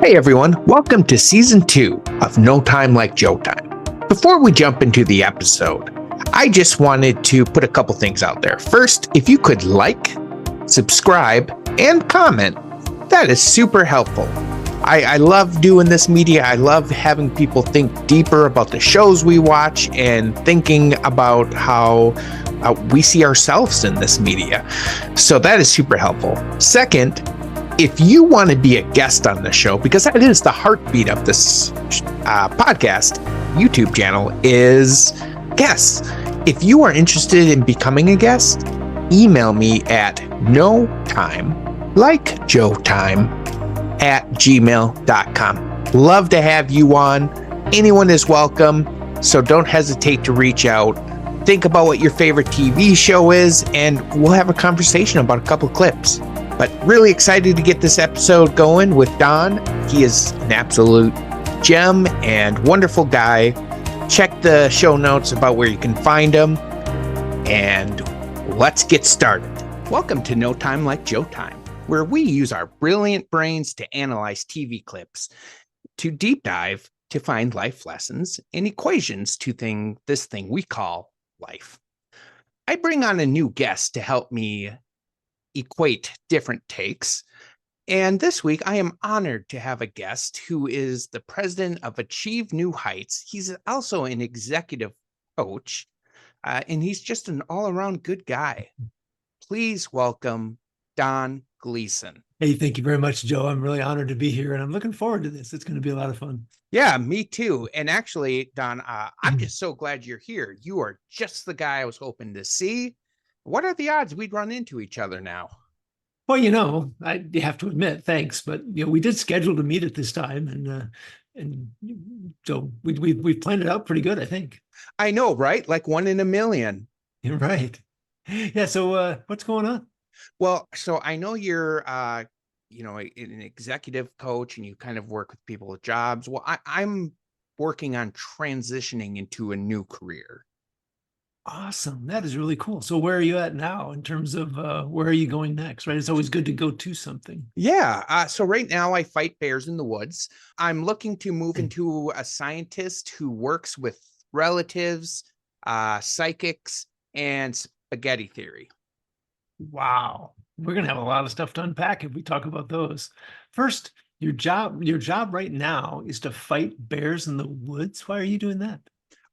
Hey everyone, welcome to season 2 of No Time Like Joe Time. Before we jump into the episode, I just wanted to put a couple things out there. First, if you could like, subscribe, and comment, that is super helpful. I love doing this media. I love having people think deeper about the shows we watch and thinking about how we see ourselves in this media. So that is super helpful. Second, if you want to be a guest on the show, because that is the heartbeat of this podcast, YouTube channel is guests. If you are interested in becoming a guest, email me at notimelikejoetime@gmail.com. Love to have you on. Anyone is welcome, so don't hesitate to reach out. Think about what your favorite TV show is, and we'll have a conversation about a couple clips. But really excited to get this episode going with Don. He is an absolute gem and wonderful guy. Check the show notes about where you can find him. And let's get started. Welcome to No Time Like Joe Time, where we use our brilliant brains to analyze TV clips, to deep dive, to find life lessons and equations to this thing we call life. I bring on a new guest to help me equate different takes. And this week, I am honored to have a guest who is the president of Achieve New Heights. He's also an executive coach, and he's just an all-around good guy. Please welcome Don Gleason. Hey, thank you very much, Joe. I'm really honored to be here, and I'm looking forward to this. It's going to be a lot of fun. Yeah, me too. And actually, Don, I'm just so glad you're here. You are just the guy I was hoping to see. What are the odds we'd run into each other now? Well, I have to admit, thanks, but we did schedule to meet at this time, and so we've planned it out pretty good, I think. I know, right? Like 1 in a million. You're right. Yeah. So, what's going on? Well, so I know you're, an executive coach, and you kind of work with people with jobs. Well, I'm working on transitioning into a new career. Awesome. That is really cool. So where are you at now in terms of where are you going next, right? It's always good to go to something. Yeah. So right now I fight bears in the woods. I'm looking to move into a scientist who works with relatives, psychics, and spaghetti theory. Wow. We're going to have a lot of stuff to unpack if we talk about those. First, your job right now is to fight bears in the woods. Why are you doing that?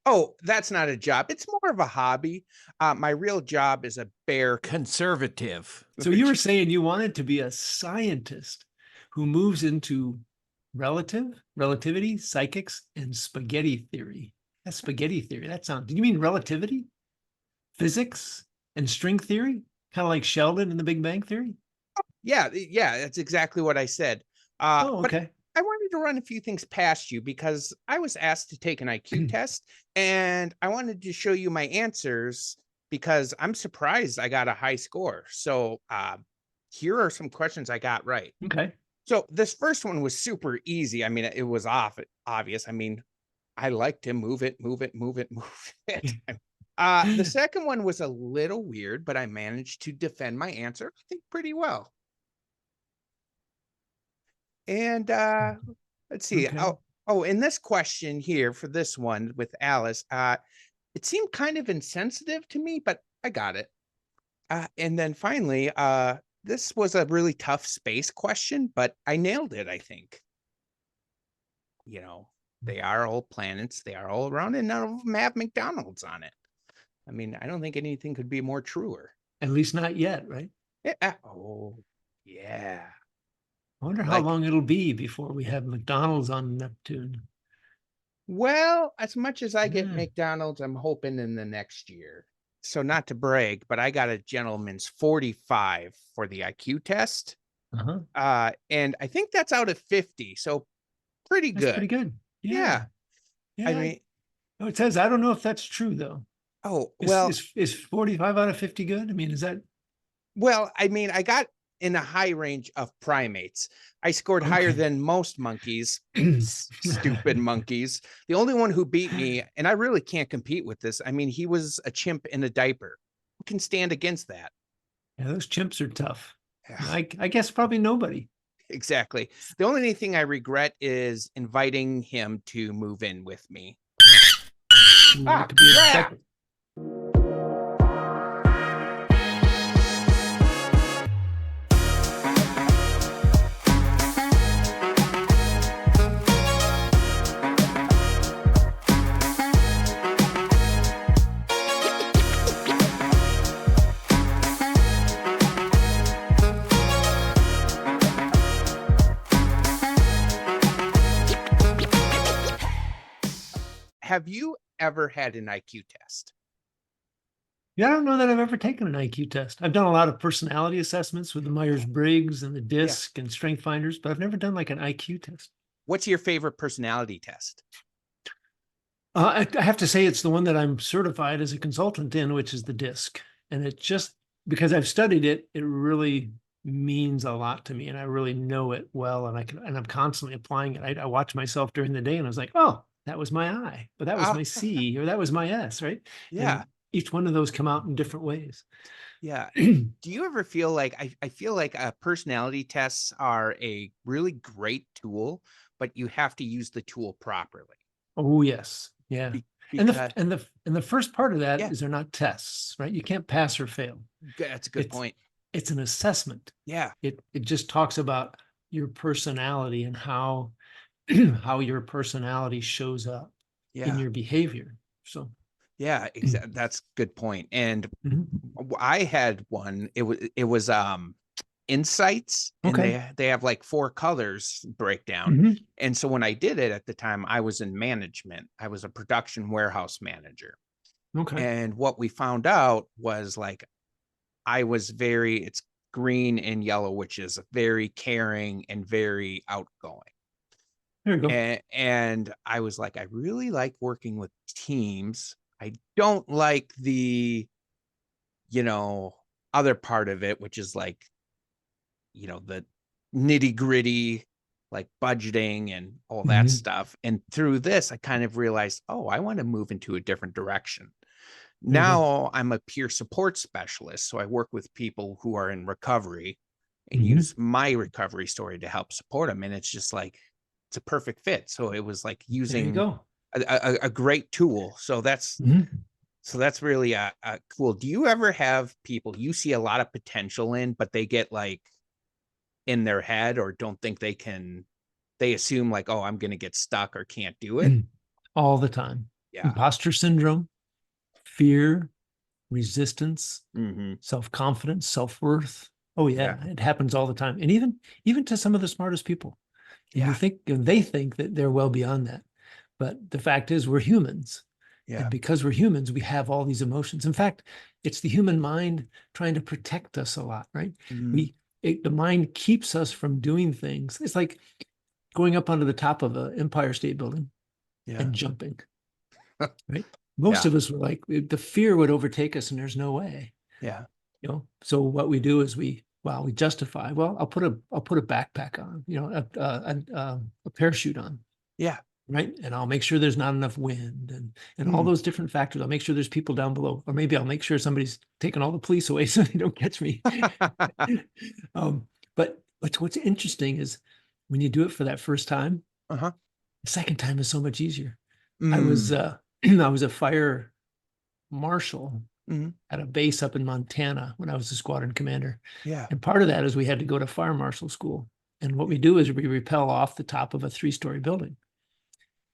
Oh, that's not a job. It's more of a hobby. My real job is a bear conservative. So you were saying you wanted to be a scientist who moves into relativity, psychics, and spaghetti theory. That's spaghetti theory. Did you mean relativity, physics, and string theory? Kind of like Sheldon in the Big Bang Theory? Yeah, that's exactly what I said. Okay. I wanted to run a few things past you because I was asked to take an IQ test, and I wanted to show you my answers because I'm surprised I got a high score. So here are some questions I got right. Okay. So this first one was super easy. I mean, it was obvious. I mean, I like to move it. The second one was a little weird, but I managed to defend my answer, I think, pretty well. And let's see. Okay. In this question here for this one with Alice, it seemed kind of insensitive to me, but I got it. And then finally, this was a really tough space question, but I nailed it, I think. They are all planets, they are all around, and none of them have McDonald's on it. I mean, I don't think anything could be more truer. At least not yet, right? Yeah. Oh, yeah. I wonder how long it'll be before we have McDonald's on Neptune. Well, as much as I get McDonald's, I'm hoping in the next year. So not to brag, but I got a gentleman's 45 for the IQ test. And I think that's out of 50. So pretty good. That's pretty good. Yeah. I mean, it says, I don't know if that's true though. Oh, well, is 45 out of 50 good? I mean, is that? Well, I mean, I got in a high range of primates. I scored higher than most monkeys, stupid monkeys. The only one who beat me, and I really can't compete with this. I mean, he was a chimp in a diaper. Who can stand against that? Yeah, those chimps are tough. I guess probably nobody. Exactly. The only thing I regret is inviting him to move in with me. That could be Yeah. Have you ever had an IQ test? Yeah, I don't know that I've ever taken an IQ test. I've done a lot of personality assessments with the Myers-Briggs and the Yeah. DISC and Strength Finders, but I've never done like an IQ test. What's your favorite personality test? I have to say it's the one that I'm certified as a consultant in, which is the DISC. And it just, because I've studied it, it really means a lot to me and I really know it well. And I'm constantly applying it. I watch myself during the day and I was like, oh, that was my I, or that was my C, or that was my S, right? Yeah. And each one of those come out in different ways. Yeah. Do you ever feel like I feel like personality tests are a really great tool, but you have to use the tool properly? Oh, yes. Yeah. Because And the first part of that yeah, is they're not tests, right? You can't pass or fail. that's a good It's point. it's an assessment. Yeah. It just talks about your personality and how how your personality shows up in Yeah. your behavior. So Yeah, exactly. That's a good point. And mhm. I had one. It was insights, and Okay. they have like 4 colors breakdown. Mhm. And so when I did it at the time, I was in management. I was a production warehouse manager. Okay. And what we found out was like it's green and yellow, which is very caring and very outgoing. There you go. And I was like, I really like working with teams. I don't like the, other part of it, which is like, the nitty gritty, like budgeting and all that Mhm. stuff. And through this, I kind of realized, oh, I want to move into a different direction. There you go. Now I'm a peer support specialist. So I work with people who are in recovery and Mhm. use my recovery story to help support them. And it's just like, it's a perfect fit. So it was like There you using go. a great tool. So that's Mhm. really cool. Do you ever have people you see a lot of potential in, but they get like in their head or don't think they assume like, oh, I'm going to get stuck or can't do it? All the time. Yeah. Imposter syndrome, fear, resistance, Mm-hmm. self-confidence, self-worth. Oh Yeah. yeah, it happens all the time. And even to some of the smartest people. And Yeah. they think that they're well beyond that. But the fact is we're humans. Yeah. And because we're humans, we have all these emotions. In fact, it's the human mind trying to protect us a lot, right? Mm-hmm. The mind keeps us from doing things. It's like going up onto the top of an Empire State Building Yeah. and jumping, right? Most Yeah. of us were like, the fear would overtake us and there's no way. Yeah. So what we do is we justify, well, I'll put a backpack on, a parachute on, Yeah. right? And I'll make sure there's not enough wind and all those different factors. I'll make sure there's people down below, or maybe I'll make sure somebody's taking all the police away so they don't catch me. But what's interesting is when you do it for that first time, Uh-huh. the second time is so much easier. I was Mm. I was a fire marshal Mm-hmm. at a base up in Montana when I was a squadron commander. Yeah. And part of that is we had to go to fire marshal school. And what we do is we rappel off the top of a 3-story building.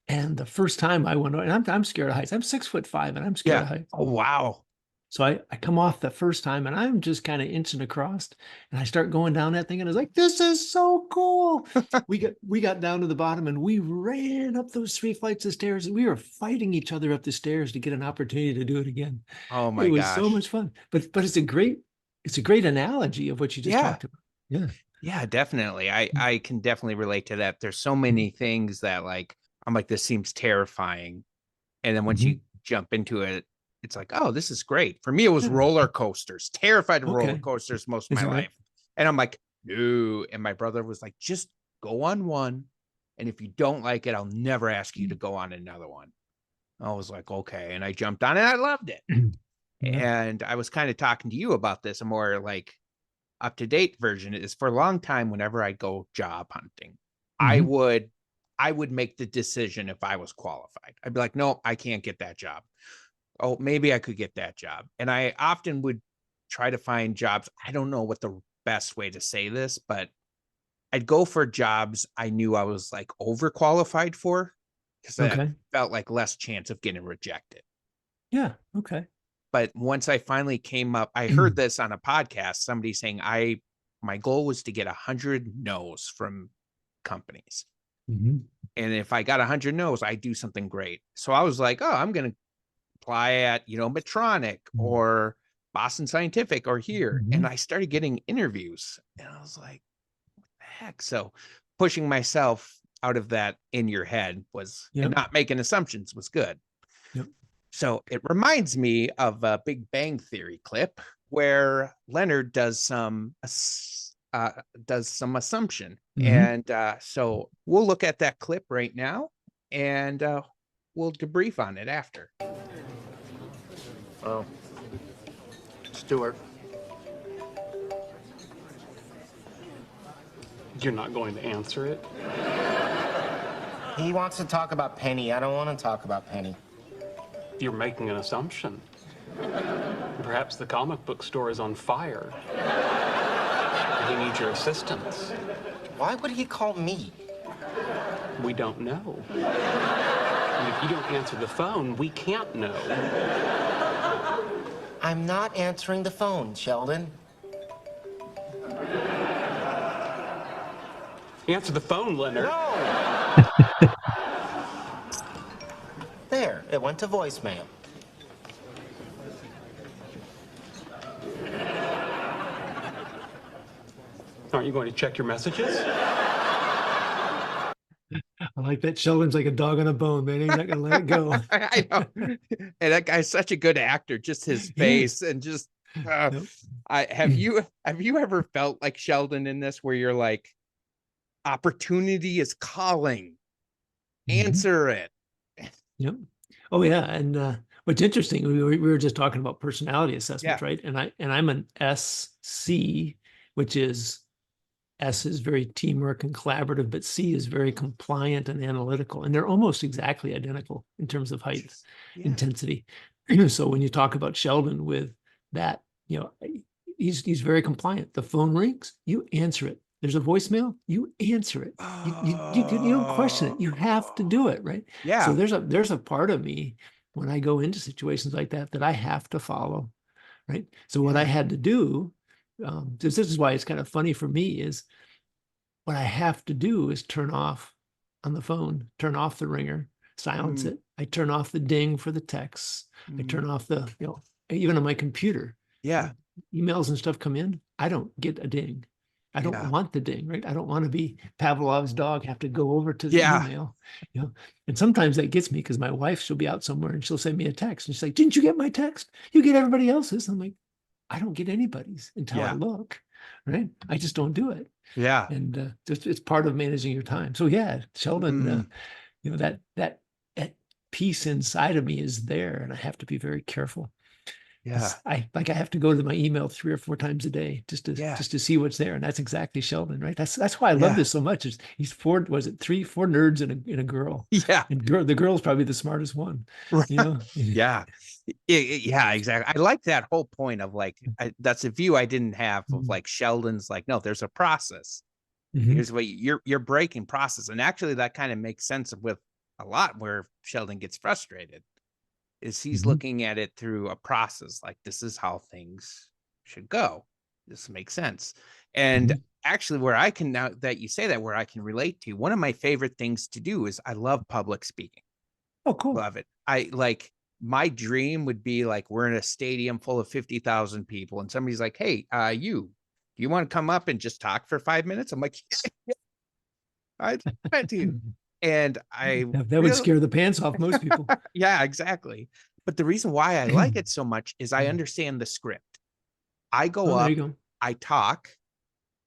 And the first time I went, and I'm scared of heights. I'm 6'5" and I'm scared Yeah. of heights. Oh, wow. So I come off the first time and I'm just kind of inching across and I start going down that thing and I was like, this is so cool. we got down to the bottom and we ran up those 3 flights of stairs and we were fighting each other up the stairs to get an opportunity to do it again. Oh It my was so gosh. much fun. But it's a great analogy of what you just Yeah. talked about. Yeah. Yeah, definitely. I can definitely relate to that. There's so many things that like I'm like, this seems terrifying. And then once Mhm. you jump into it, it's like, oh, this is great. For me, it was Yeah. roller coasters, terrified of roller Okay. coasters most of Is my it right? life. And I'm like, no. And my brother was like, just go on one. And if you don't like it, I'll never ask you to go on another one. I was like, okay. And I jumped on it. I loved it. Yeah. And I was kind of talking to you about this. I'm more like, up-to-date version is for a long time, whenever I go job hunting, Mhm. I would make the decision if I was qualified. I'd be like, no, I can't get that job. Oh, maybe I could get that job. And I often would try to find jobs. I don't know what the best way to say this, but I'd go for jobs I knew I was like overqualified for, because that Okay. felt like less chance of getting rejected. Yeah. Okay. But once I finally came up, I heard this on a podcast, somebody saying my goal was to get 100 no's from companies. Mhm. And if I got 100 no's, I do something great. So I was like, oh, I'm going to apply at, Medtronic Mhm. or Boston Scientific or here. And Mhm. I started getting interviews and I was like, what the heck? So pushing myself out of that in your head and Yep. not making assumptions was good. Yep. So it reminds me of a Big Bang Theory clip where Leonard does some assumption, Mhm. and so we'll look at that clip right now, and we'll debrief on it after. Oh, Stuart. You're not going to answer it? He wants to talk about Penny. I don't want to talk about Penny. You're making an assumption. Perhaps the comic book store is on fire. He needs your assistance. Why would he call me? We don't know. And if you don't answer the phone, we can't know. I'm not answering the phone, Sheldon. Answer the phone, Leonard. No! There, it went to voicemail. Aren't you going to check your messages? I like that. Sheldon's like a dog on a bone, man. He's not gonna let it go. I know. And that guy's such a good actor, just his face and just Yep. have you ever felt like Sheldon in this, where you're like, opportunity is calling, Mhm. answer it. Yep. Oh yeah. And what's interesting, we were just talking about personality assessments, Yeah. right? And I'm an SC, which is S is very teamwork and collaborative, but C is very compliant and analytical. And they're almost exactly identical in terms of height, Yeah. intensity. So when you talk about Sheldon with that, he's very compliant. The phone rings, you answer it. There's a voicemail, you answer it. You don't question it. You have to do it, right? Yeah. So there's a part of me when I go into situations like that I have to follow, right? So what I had to do, this is why it's kind of funny for me, is what I have to do is turn off on the phone, turn off the ringer, silence it. I turn off the ding for the texts. I turn off the, even on my computer, Yeah. emails and stuff come in, I don't get a ding. I don't want the ding, right? I don't want to be Pavlov's dog, have to go over to the email, And sometimes that gets me because my wife, she'll be out somewhere and she'll send me a text and she's like, didn't you get my text? You get everybody else's. I'm like, I don't get anybody's until I look, right? I just don't do it. Yeah. And it's part of managing your time. So yeah, Sheldon, that piece inside of me is there, and I have to be very careful. Yeah. I have to go to my email 3 or 4 times a day just to see what's there, and that's exactly Sheldon, right? That's why I love this so much. He's 4 nerds and a girl. Yeah. And the girl's probably the smartest one. Yeah. Yeah, exactly. I like that whole point of like, that's a view I didn't have of like Sheldon's like, no, there's a process. Here's what you're breaking process. And actually that kind of makes sense with a lot where Sheldon gets frustrated, is he's looking at it through a process. Like, this is how things should go. This makes sense. And actually, where I can, now that you say that, where I can relate to, one of my favorite things to do is I love public speaking. Oh, cool. Love it. My dream would be like, we're in a stadium full of 50,000 people and somebody's like, hey, do you want to come up and just talk for 5 minutes? I'm like, yeah, I do. And that would scare the pants off most people. Yeah, exactly. But the reason why I like it so much is I understand the script. I go there up, you go. I talk,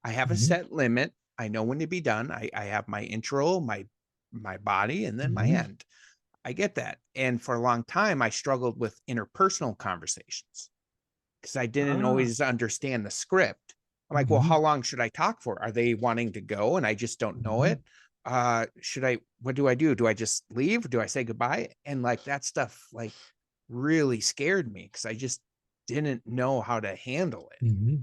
I have a set limit. I know when to be done. I have my intro, my body, and then my end. I get that. And for a long time, I struggled with interpersonal conversations because I didn't always understand the script. I'm like, well, how long should I talk for? Are they wanting to go and I just don't know it? What do I do? Do I just leave? Do I say goodbye? And like that stuff like really scared me because I just didn't know how to handle it.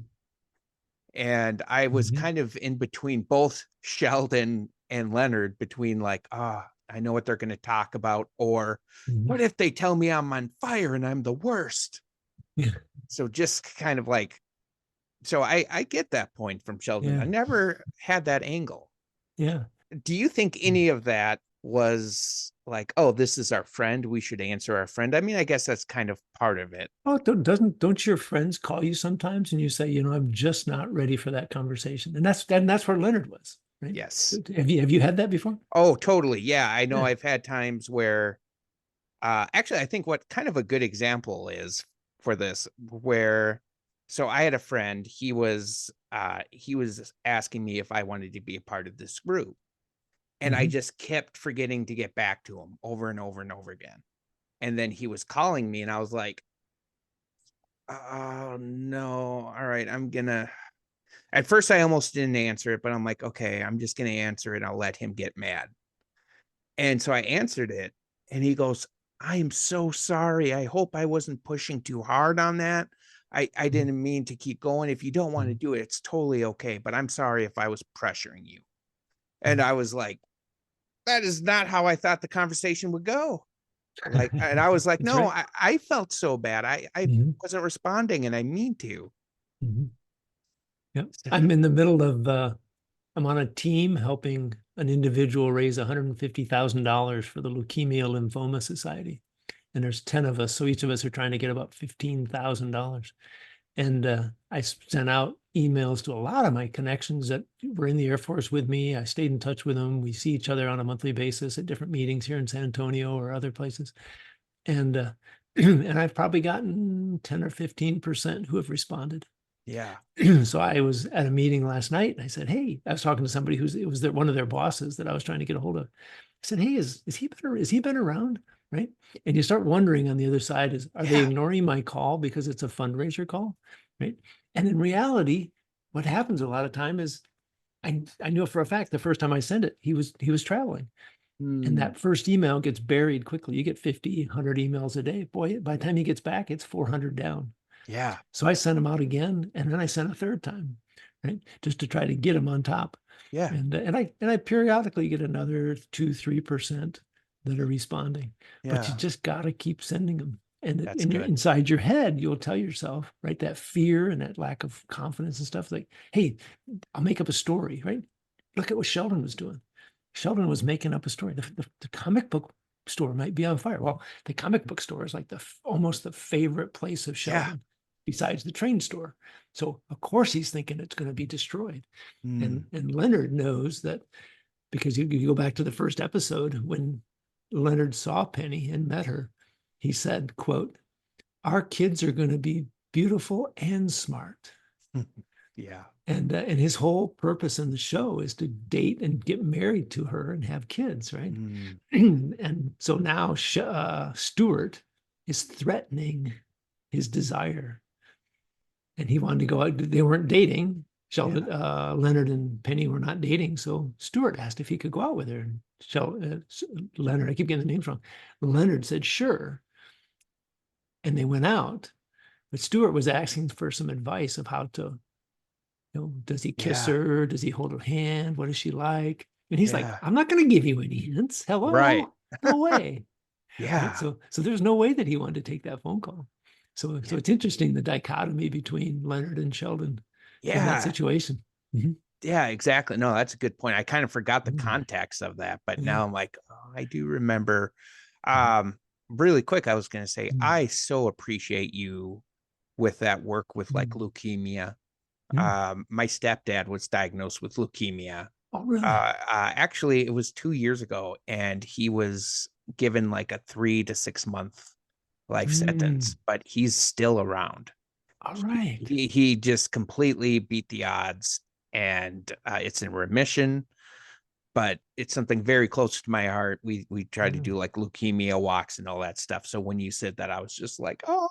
And I was kind of in between both Sheldon and Leonard, between like, I know what they're going to talk about, or what if they tell me I'm on fire and I'm the worst? So just kind of like, so I get that point from Sheldon. I never had that angle. Yeah. Do you think any of that was like, oh, this is our friend, we should answer our friend? I mean, I guess that's kind of part of it. Oh, don't your friends call you sometimes and you say, I'm just not ready for that conversation? And that's where Leonard was, right? Yes. Have you had that before? Oh, totally. Yeah. I know I've had times where actually I think what kind of a good example is for this, where so I had a friend, he was asking me if I wanted to be a part of this group. And I just kept forgetting to get back to him over and over and over again. And then he was calling me and I was like, oh no. All right. At first I almost didn't answer it, but I'm like, okay, I'm just going to answer it. I'll let him get mad. And so I answered it and he goes, I am so sorry. I hope I wasn't pushing too hard on that. I didn't mean to keep going. If you don't want to do it, it's totally okay. But I'm sorry if I was pressuring you. And I was like, that is not how I thought the conversation would go. Like, and I was like, no, right. I felt so bad. I wasn't responding and I mean to. Yep. I'm in the middle of, I'm on a team helping an individual raise $150,000 for the Leukemia Lymphoma Society. And there's 10 of us. So each of us are trying to get about $15,000. And I sent out emails to a lot of my connections that were in the Air Force with me. I stayed in touch with them. We see each other on a monthly basis at different meetings here in San Antonio or other places. And and I've probably gotten 10 or 15% who have responded. Yeah. So I was at a meeting last night and I said, hey, I was talking to somebody one of their bosses that I was trying to get a hold of. I said, hey, has he been around? Right. And you start wondering on the other side are they ignoring my call because it's a fundraiser call? Right. And in reality, what happens a lot of time is I knew for a fact the first time I sent it, he was traveling. And that first email gets buried quickly. You get 50, 100 emails a day. Boy, by the time he gets back, it's 400 down. Yeah. So I sent him out again, and then I sent a third time, right, just to try to get him on top. Yeah. And I periodically get another 2-3% that are responding. But you just got to keep sending them. And inside your head, you'll tell yourself, right, that fear and that lack of confidence and stuff, like, hey, I'll make up a story, right? Look at what Sheldon was doing. Sheldon was making up a story. The comic book store might be on fire. Well, the comic book store is like almost the favorite place of Sheldon, besides the train store. So of course he's thinking it's going to be destroyed. And Leonard knows that, because you go back to the first episode when Leonard saw Penny and met her, he said, quote, our kids are going to be beautiful and smart. Yeah. And his whole purpose in the show is to date and get married to her and have kids, right? And so now Stuart is threatening his desire. And he wanted to go out. They weren't dating. Sheldon, Leonard and Penny were not dating. So Stuart asked if he could go out with her. And Leonard, I keep getting the names wrong. Leonard said, sure. And they went out. But Stuart was asking for some advice of how to, does he kiss her? Does he hold her hand? What is she like? And he's like, I'm not going to give you any hints. Hello? Right. No way. Yeah. Right? So there's no way that he wanted to take that phone call. So it's interesting, the dichotomy between Leonard and Sheldon in that situation. Yeah, exactly. No, that's a good point. I kind of forgot the context of that, but now I'm like, oh, I do remember. Really quick, I was going to say, I so appreciate you with that work with like leukemia. My stepdad was diagnosed with leukemia. Oh, really? Actually, it was 2 years ago, and he was given like a 3 to 6 month life sentence, but he's still around. All right. He just completely beat the odds, and it's in remission, but it's something very close to my heart. We tried to do like leukemia walks and all that stuff. So when you said that, I was just like, oh,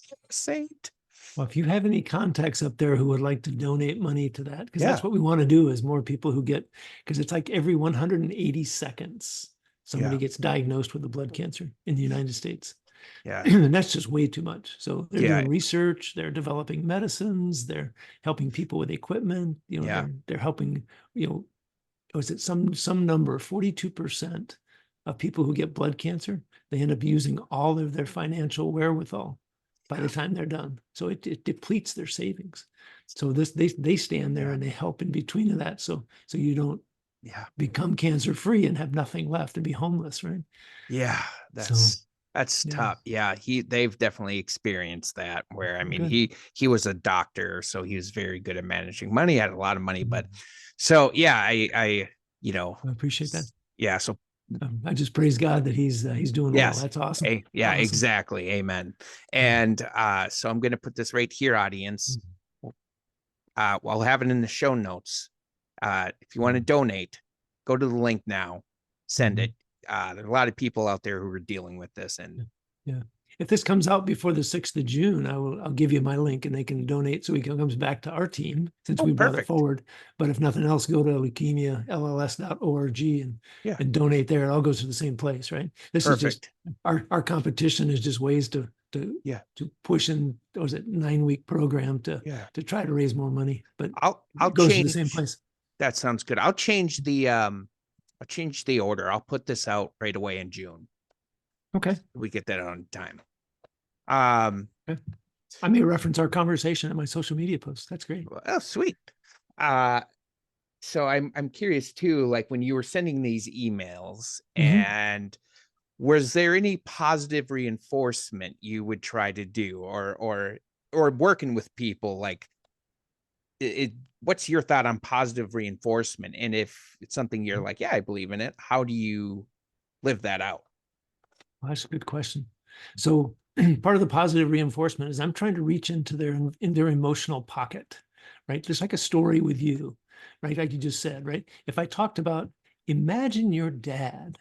you're a saint. Well, if you have any contacts up there who would like to donate money to that, because that's Yeah. what we want to do is more people who get, because it's like every 180 seconds, somebody Yeah. gets diagnosed with a blood cancer in the United States. Yeah. And that's just way too much. So they're Yeah. doing research, they're developing medicines, they're helping people with equipment, Yeah. they're helping, was it some number, 42% of people who get blood cancer, they end up using all of their financial wherewithal by the time they're done. So it depletes their savings. So they stand there Yeah. and they help in between of that. So you don't Yeah. become cancer free and have nothing left and be homeless, right? Yeah. So, That's yeah. tough. Yeah. They've definitely experienced that where, I mean, Good. he was a doctor, so he was very good at managing money, had a lot of money, but Mhm. so yeah, I appreciate that. yeah. So I just praise God that he's doing well. yes. That's awesome. Yeah, Awesome. exactly. Amen. And so I'm going to put this right here, audience. I'll have it in the show notes. If you want to donate, go to the link now, send it. There are a lot of people out there who are dealing with this, and Yeah. If this comes out before the 6th of June, I'll give you my link and they can donate so it comes back to our team since we brought it perfect. forward. But if nothing else, go to leukemialls.org Yeah. and donate there. It all goes to the same place, right? This is just Perfect. our competition is just ways to push in, what was it, 9-week program to try to raise more money. But I'll it goes change to the same place. That sounds good. I'll change the order. I'll put this out right away in June. Okay. We get that on time. Okay. I may reference our conversation in my social media posts. That's great. Oh, sweet. So I'm curious too, like when you were sending these emails, and was there any positive reinforcement you would try to do, or working with people, like what's your thought on positive reinforcement? And if it's something you're like, yeah, I believe in it, how do you live that out? Well, that's a good question. So part of the positive reinforcement is I'm trying to reach into their emotional pocket, right? Just like a story with you, right? Like you just said, right? If I talked about, imagine your dad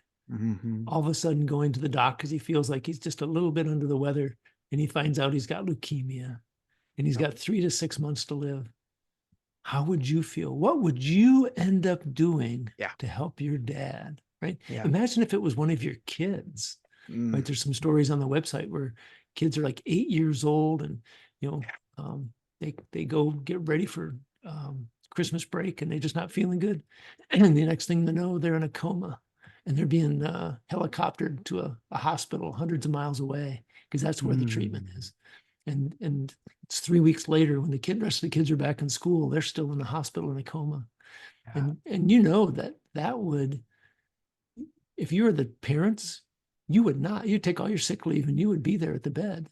all of a sudden going to the doc because he feels like he's just a little bit under the weather and he finds out he's got leukemia and he's got 3 to 6 months to live. How would you feel? What would you end up doing to help your dad, right? Yeah. Imagine if it was one of your kids. Right. There's some stories on the website where kids are like 8 years old and, they go get ready for Christmas break and they're just not feeling good. And the next thing they know, they're in a coma and they're being helicoptered to a hospital hundreds of miles away because that's where the treatment is. And it's 3 weeks later when the rest of the kids are back in school, they're still in the hospital in a coma. And that would, if you were the parents, you would not, you'd take all your sick leave and you would be there at the bed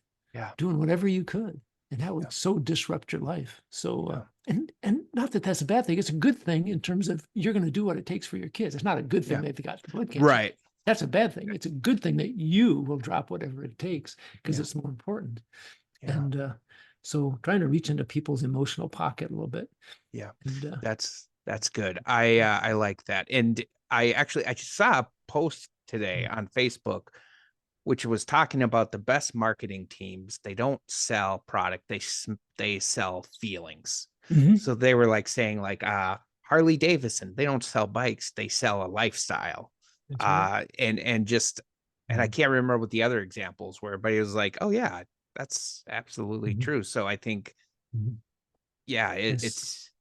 doing whatever you could. And that would so disrupt your life. So, and not that that's a bad thing. It's a good thing in terms of you're going to do what it takes for your kids. It's not a good thing that they got blood cancer. Right. That's a bad thing. It's a good thing that you will drop whatever it takes because it's more important. And so trying to reach into people's emotional pocket a little bit. Yeah. And, that's good. I like that. And I just saw a post today on Facebook, which was talking about the best marketing teams. They don't sell product. They sell feelings. So they were like saying like, Harley Davidson, they don't sell bikes. They sell a lifestyle. right. And I can't remember what the other examples were, but it was like, oh yeah, that's absolutely true. So I think,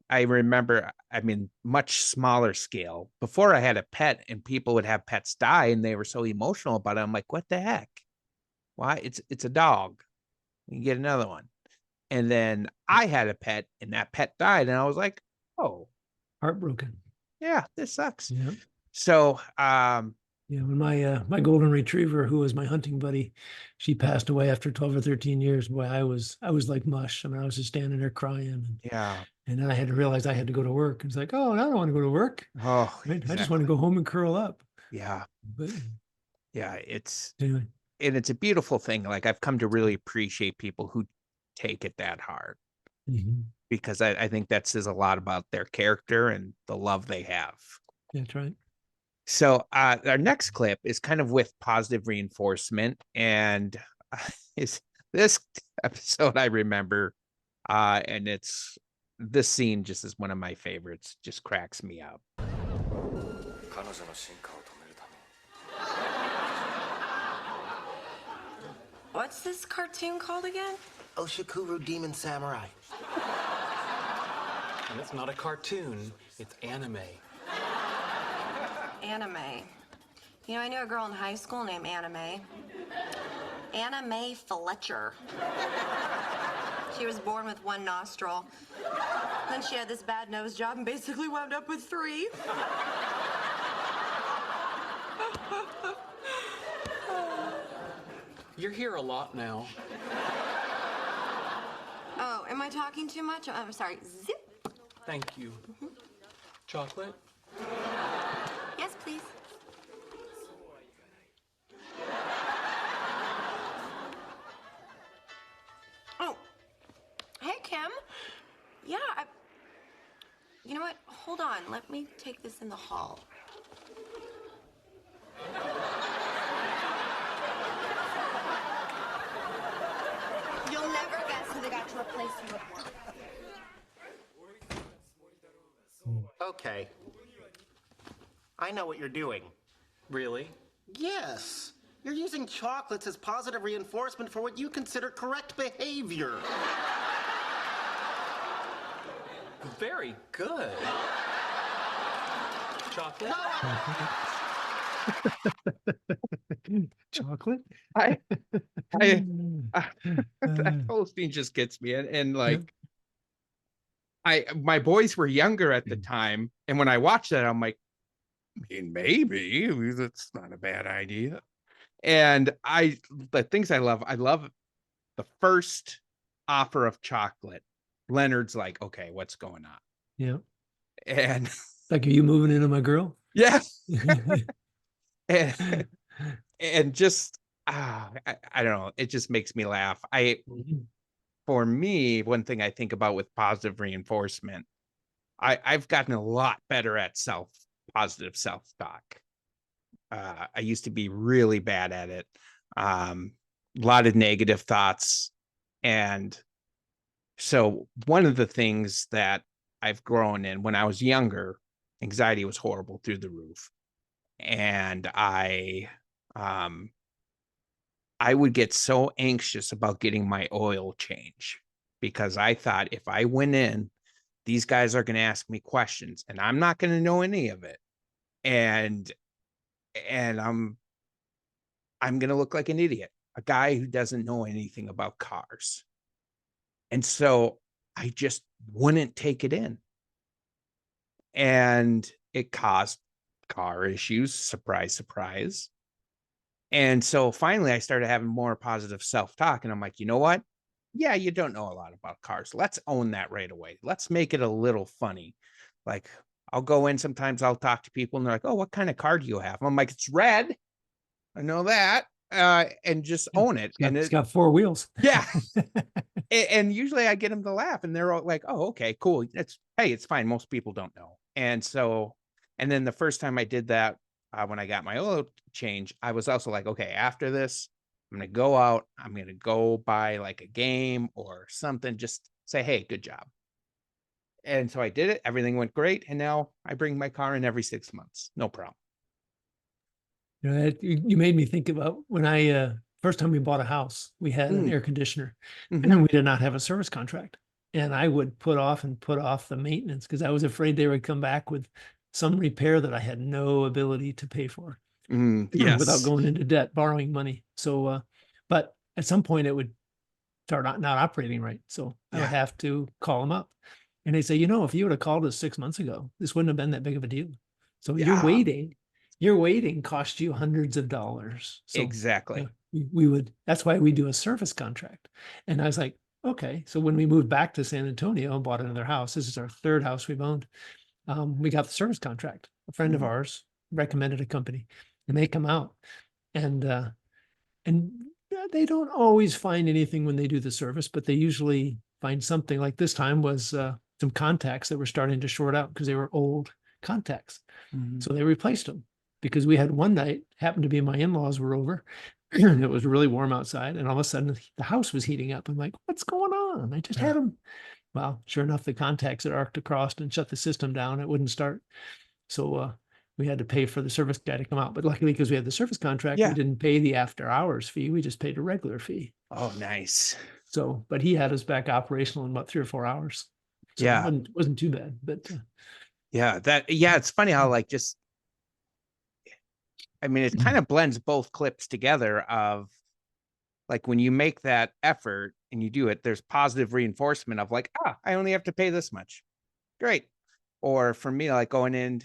I remember, I mean, much smaller scale. Before I had a pet and people would have pets die and they were so emotional about it. I'm like, what the heck? Why? It's a dog. You get another one. And then I had a pet and that pet died. And I was like, oh, Heartbroken. Yeah, this sucks. Yeah. So, when my golden retriever, who was my hunting buddy, she passed away after 12 or 13 years. Boy, I was like mush. I mean, I was just standing there crying. And then I had to realize I had to go to work. It's like, oh, I don't want to go to work. Oh, right? I just want to go home and curl up. Yeah. But It's anyway. And it's a beautiful thing. Like I've come to really appreciate people who take it that hard because I think that says a lot about their character and the love they have. That's right. So our next clip is kind of with positive reinforcement, and this this episode I remember, and this scene just is one of my favorites. Just cracks me up. What's this cartoon called again? Oshikuru Demon Samurai. And it's not a cartoon, it's anime. Anime. You know, I knew a girl in high school named Anime. Anna Mae Fletcher. She was born with one nostril. Then she had this bad nose job and basically wound up with 3. You're here a lot now. Oh, am I talking too much? I'm sorry. Zip. Thank you. Chocolate? Yes, please. Oh, hey, Kim. Yeah, you know what? Hold on. Let me take this in the hall. You'll never guess who they got to replace you with. Okay. I know what you're doing. Really? Yes. You're using chocolates as positive reinforcement for what you consider correct behavior. Very good. Chocolate? Chocolate? That whole scene just gets me. And like, my boys were younger at the time. And when I watched that, I'm like, I mean, maybe that's not a bad idea. And the things I love the first offer of chocolate. Leonard's like, okay, what's going on? Yeah. And Like, are you moving into my girl? yeah. and just, I don't know. It just makes me laugh. For me, one thing I think about with positive reinforcement, I've gotten a lot better at positive self-talk. I used to be really bad at it. A lot of negative thoughts. And so one of the things that I've grown in, when I was younger, anxiety was horrible through the roof. And I would get so anxious about getting my oil change because I thought if I went in, these guys are going to ask me questions and I'm not going to know any of it. And I'm going to look like an idiot, a guy who doesn't know anything about cars. And so I just wouldn't take it in. And it caused car issues, surprise, surprise. And so finally I started having more positive self-talk and I'm like, you know what? Yeah, you don't know a lot about cars. Let's own that right away. Let's make it a little funny. Like I'll go in, sometimes I'll talk to people and they're like, oh, what kind of car do you have? I'm like, it's red. I know that. And just own it. It's got 4 wheels. Yeah. And usually I get them to laugh and they're all like, oh, okay, cool. It's fine. Most people don't know. And so, and then the first time I did that, when I got my oil change, I was also like, okay, after this, I'm going to go out. I'm going to go buy like a game or something. Just say, hey, good job. And so I did it. Everything went great. And now I bring my car in every 6 months. No problem. You know, you made me think about when I first time we bought a house, we had an air conditioner and we did not have a service contract. And I would put off the maintenance because I was afraid they would come back with some repair that I had no ability to pay for without going into debt, borrowing money. So, but at some point it would start not operating right. So I would have to call them up and they say, you know, if you would have called us 6 months ago, this wouldn't have been that big of a deal. So you're waiting cost you hundreds of dollars. So, exactly. That's why we do a service contract. And I was like, okay. So when we moved back to San Antonio and bought another house, this is our 3rd house we've owned. We got the service contract. A friend of ours recommended a company and they come out and they don't always find anything when they do the service, but they usually find something. Like this time was some contacts that were starting to short out because they were old contacts. So they replaced them because we had one night, happened to be my in-laws were over and it was really warm outside, and all of a sudden the house was heating up. I'm like, what's going on? I just had them. Well, sure enough, the contacts had arced across and shut the system down. It wouldn't start. So we had to pay for the service guy to come out. But luckily, because we had the service contract, we Yeah. didn't pay the after hours fee. We just paid a regular fee. Oh, nice. So, but he had us back operational in about 3 or 4 hours. So Yeah. it wasn't too bad. But Yeah, it's funny how like just, I mean, it kind of blends both clips together of like when you make that effort and you do it, there's positive reinforcement of like, I only have to pay this much. Great. Or for me, like going in,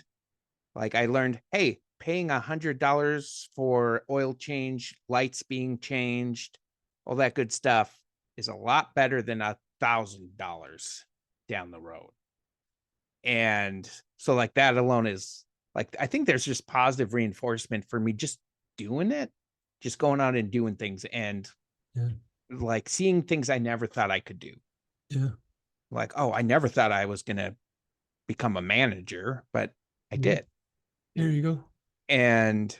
like I learned, hey, paying $100 for oil change, lights being changed, all that good stuff is a lot better than $1,000 down the road. And so like that alone is like, I think there's just positive reinforcement for me just doing it, just going out and doing things and like seeing things I never thought I could do. yeah, Like, oh, I never thought I was going to become a manager, but I did. there you go. And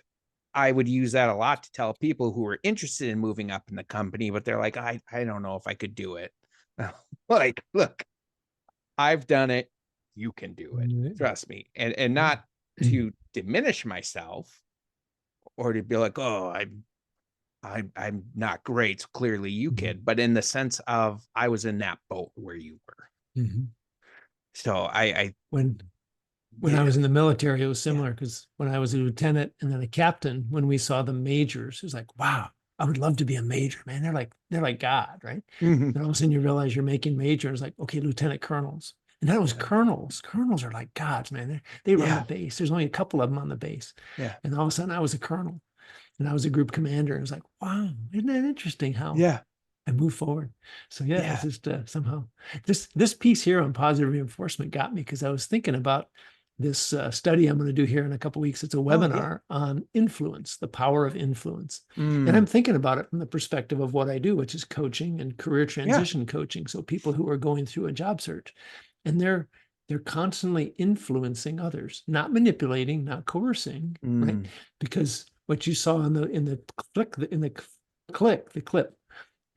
I would use that a lot to tell people who were interested in moving up in the company, but they're like, I don't know if I could do it. Like, look, I've done it. You can do it. Trust me. And not to diminish myself or to be like, oh, I'm not great. So clearly you can, but in the sense of I was in that boat where you were. So I when I was in the military, it was similar because when I was a lieutenant and then a captain, when we saw the majors, it was like, wow, I would love to be a major, man. They're like God, right? And all of a sudden you realize you're making majors, like, okay, lieutenant colonels. And then it was colonels. Colonels are like gods, man. They run the base. There's only a couple of them on the base. Yeah. And all of a sudden I was a colonel and I was a group commander. It was like, wow, isn't that interesting how I move forward? So it's just somehow this piece here on positive reinforcement got me because I was thinking about this study I'm going to do here in a couple of weeks. It's a webinar on influence, the power of influence. And I'm thinking about it from the perspective of what I do, which is coaching and career transition coaching. So people who are going through a job search and they're constantly influencing others, not manipulating, not coercing, right? Because what you saw in the clip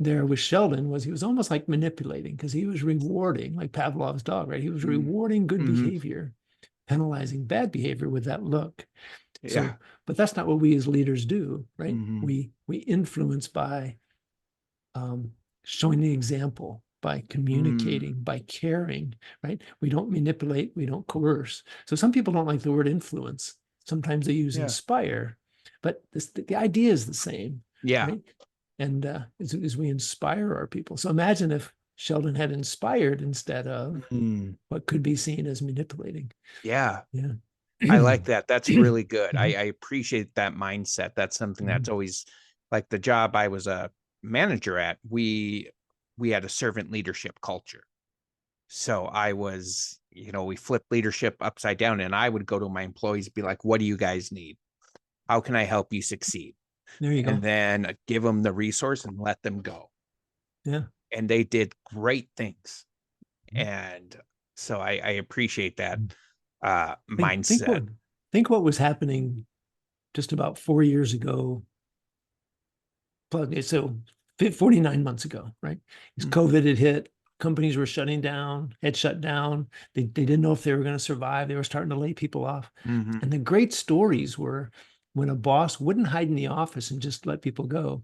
there with Sheldon was he was almost like manipulating because he was rewarding, like Pavlov's dog, right? He was rewarding good behavior, penalizing bad behavior with that look. So, but that's not what we as leaders do, right? We influence by showing the example, by communicating, by caring, right? We don't manipulate, we don't coerce. So some people don't like the word influence. Sometimes they use inspire, but the idea is the same. Right? And as we inspire our people. So imagine if Sheldon had inspired instead of what could be seen as manipulating. Yeah. I like that. That's really good. I appreciate that mindset. That's something that's always like the job I was a manager at. We had a servant leadership culture. So I was, we flipped leadership upside down and I would go to my employees, be like, what do you guys need? How can I help you succeed? There you go. And then give them the resource and let them go. Yeah. And they did great things. And so I appreciate that mindset. Think what was happening just about 4 years ago. So 49 months ago, right? COVID had hit. Companies were shutting down, had shut down. They didn't know if they were going to survive. They were starting to lay people off. And the great stories were when a boss wouldn't hide in the office and just let people go.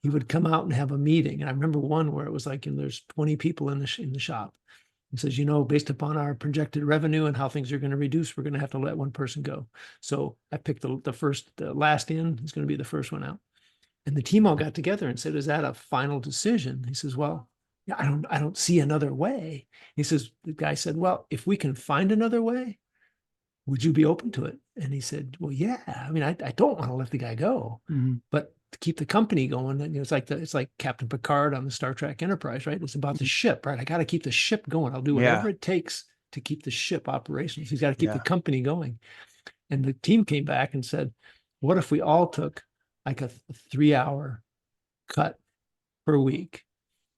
He would come out and have a meeting. And I remember one where it was like, there's 20 people in the shop. He says, based upon our projected revenue and how things are going to reduce, we're going to have to let one person go. So I picked the last in is going to be the first one out. And the team all got together and said, is that a final decision? He says, well, I don't see another way. He says, the guy said, well, if we can find another way, would you be open to it? And he said, well, yeah, I mean, I don't want to let the guy go, but to keep the company going, it's like Captain Picard on the Star Trek Enterprise, right? It's about the ship, right? I got to keep the ship going. I'll do whatever it takes to keep the ship operational. He's got to keep the company going. And the team came back and said, what if we all took like a 3-hour cut per week?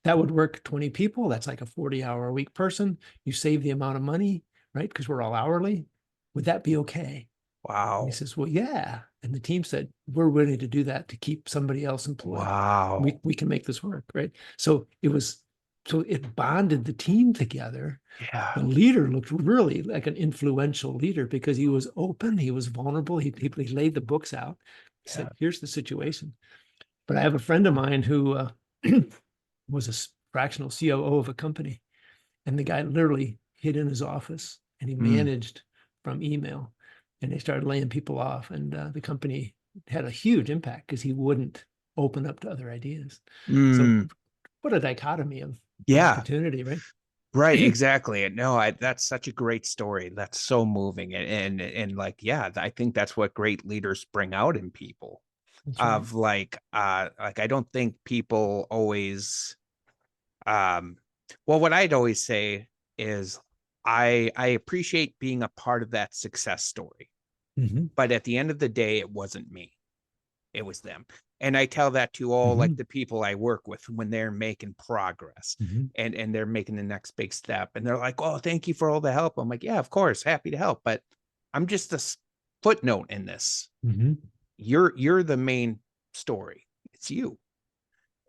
That would work 20 people. That's like a 40-hour a week person. You save the amount of money, right? Because we're all hourly. Would that be okay? And he Wow. says, well, yeah. And the team said, we're willing to do that to keep somebody else employed. Wow. We can make this work, right? So it bonded the team together. Yeah. The leader looked really like an influential leader because he was open, he was vulnerable, he laid the books out. He said, here's the situation. But I have a friend of mine who was a fractional COO of a company, and the guy literally hid in his office and he managed from email, and they started laying people off, and the company had a huge impact because he wouldn't open up to other ideas. So what a dichotomy of opportunity, right? Right, exactly. No, that's such a great story. That's so moving. And like, yeah, I think that's what great leaders bring out in people. That's right. Of like I don't think people always well, what I'd always say is I appreciate being a part of that success story. But at the end of the day, it wasn't me. It was them. And I tell that to all like the people I work with when they're making progress and they're making the next big step. And they're like, oh, thank you for all the help. I'm like, yeah, of course, happy to help. But I'm just a footnote in this. You're the main story. It's you.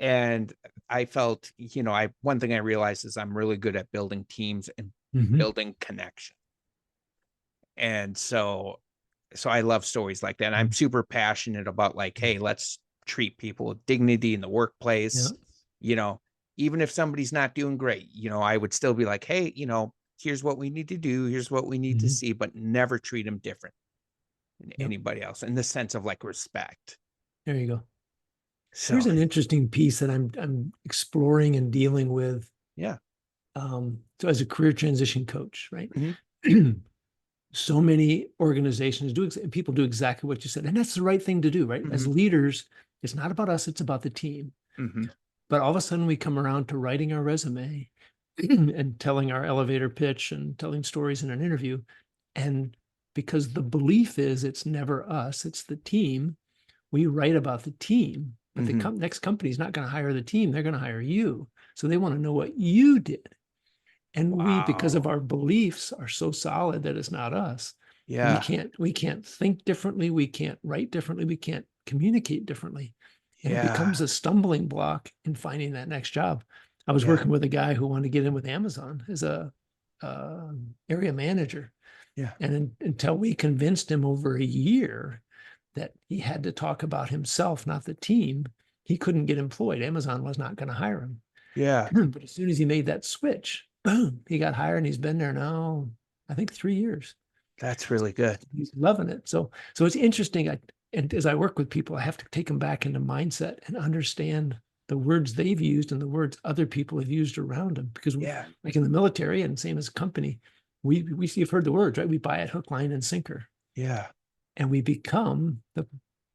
And I felt, one thing I realized is I'm really good at building teams and building connection. And so I love stories like that. And I'm super passionate about like, hey, let's treat people with dignity in the workplace. Even if somebody's not doing great, I would still be like, hey, here's what we need to do. Here's what we need to see, but never treat them different than anybody else in the sense of like respect. There you go. So here's an interesting piece that I'm exploring and dealing with. Yeah. So as a career transition coach, right? So many organizations people do exactly what you said. And that's the right thing to do, right? As leaders, it's not about us, it's about the team. But all of a sudden we come around to writing our resume and telling our elevator pitch and telling stories in an interview. And because the belief is it's never us, it's the team, we write about the team, but the next company is not going to hire the team. They're going to hire you. So they want to know what you did. And we, because of our beliefs, are so solid that it's not us. Yeah. We can't think differently. We can't write differently. We can't communicate differently. And it becomes a stumbling block in finding that next job. I was working with a guy who wanted to get in with Amazon as a area manager. And until we convinced him over a year that he had to talk about himself, not the team, he couldn't get employed. Amazon was not going to hire him. But as soon as he made that switch, boom, he got hired, and he's been there now, I think 3 years. That's really good. He's loving it. So it's interesting. And as I work with people, I have to take them back into mindset and understand the words they've used and the words other people have used around them. Because like in the military and same as a company, you've heard the words, right? We buy it hook, line, and sinker. And we become the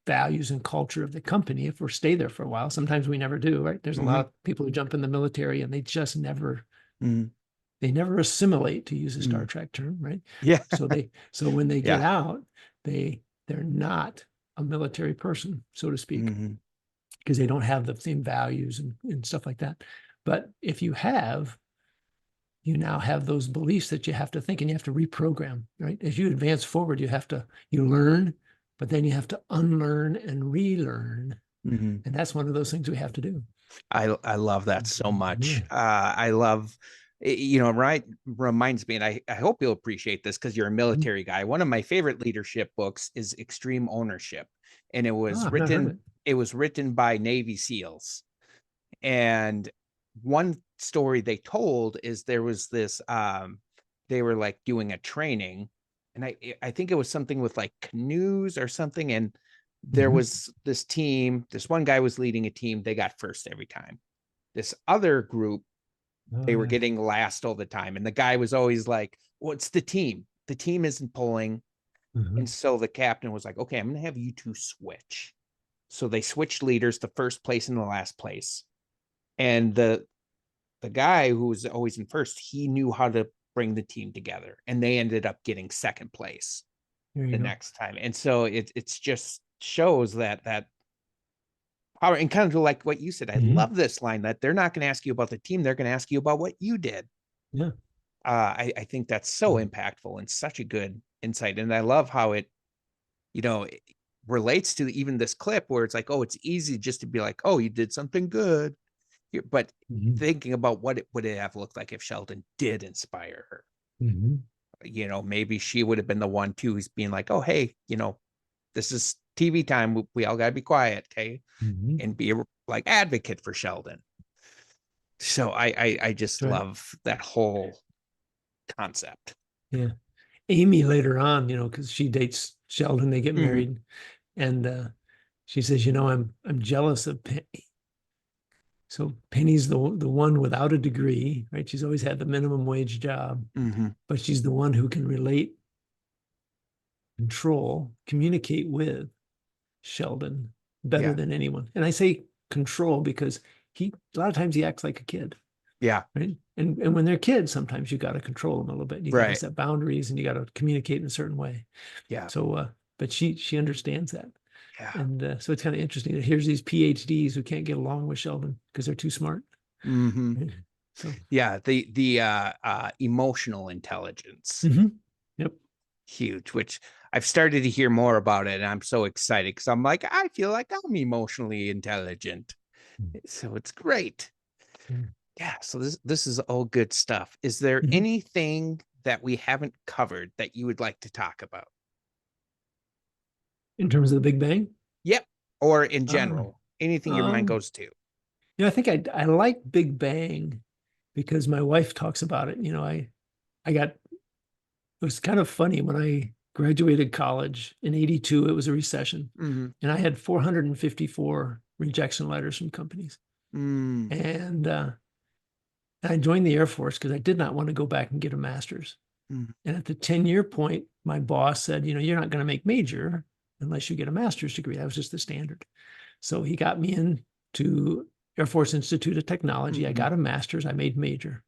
values and culture of the company if we stay there for a while. Sometimes we never do, right? There's a lot of people who jump in the military and they just never, they never assimilate, to use a Star Trek term, right? So when they get out, they're not a military person, so to speak, because they don't have the same values and stuff like that. But if you now have those beliefs that you have to think and you have to reprogram, right? As you advance forward, you learn, but then you have to unlearn and relearn. And that's one of those things we have to do. I love that so much. I love, right. Reminds me, and I hope you'll appreciate this because you're a military guy. One of my favorite leadership books is Extreme Ownership. And it was written by Navy SEALs. And one story they told is there was this, they were like doing a training, and I think it was something with like canoes or something. And there was this team, this one guy was leading a team. They got first every time. This other group, they were getting last all the time. And the guy was always like, well, it's the team. The team isn't pulling. And so the captain was like, okay, I'm going to have you two switch. So they switched leaders, the first place and the last place. And the guy who was always in first, he knew how to bring the team together. And they ended up getting second place the next time. And so it's just shows that power, and kind of like what you said. I love this line that they're not going to ask you about the team. They're going to ask you about what you did. I think that's so impactful and such a good insight. And I love how it it relates to even this clip where it's like, oh, it's easy just to be like, oh, you did something good. But thinking about what it would have looked like if Sheldon did inspire her. Maybe she would have been the one too who's being like, oh, hey, this is TV time. We all got to be quiet. Okay. And be like advocate for Sheldon. So I just love that whole concept. Yeah. Amy later on, because she dates Sheldon, they get married, and she says, I'm jealous of Penny. So Penny's the one without a degree, right? She's always had the minimum wage job, but she's the one who can relate, control, communicate with Sheldon better than anyone. And I say control because a lot of times he acts like a kid. Yeah. Right. And when they're kids, sometimes you got to control them a little bit. You got to set boundaries and you got to communicate in a certain way. Yeah. So, but she understands that. Yeah. And so it's kind of interesting that here's these PhDs who can't get along with Sheldon because they're too smart. Right? So yeah, the emotional intelligence. Yep. Huge, which I've started to hear more about it, and I'm so excited because I'm like, I feel like I'm emotionally intelligent. So it's great. Yeah, so this is all good stuff. Is there anything that we haven't covered that you would like to talk about? In terms of the Big Bang? Yep. Or in general, anything your mind goes to. I think I like Big Bang because my wife talks about it. It was kind of funny when I graduated college in 82, it was a recession. And I had 454 rejection letters from companies. And I joined the Air Force because I did not want to go back and get a master's. And at the 10-year point, my boss said, you're not going to make major unless you get a master's degree. That was just the standard. So he got me into Air Force Institute of Technology. I got a master's. I made major.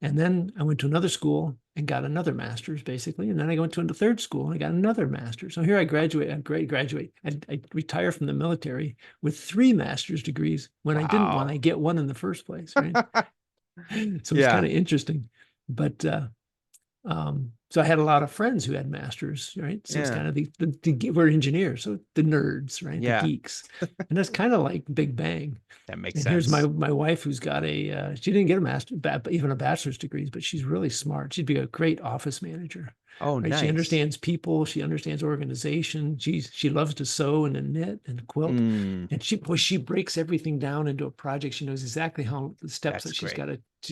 And then I went to another school and got another master's, basically. And then I went to a third school and I got another master's. So here I graduate. I retire from the military with 3 master's degrees when I didn't want to get one in the first place. Right. So it's kind of interesting. But so I had a lot of friends who had masters, right? So it's kind of we're engineers, so the nerds, right? The geeks. And that's kind of like Big Bang. That makes And sense. here's my wife who's got she didn't get a master's, even a bachelor's degree, but she's really smart. She'd be a great office manager. Oh, right? nice. She understands people. She understands organization. She loves to sew and to knit and quilt. And she breaks everything down into a project. She knows exactly how the steps that she's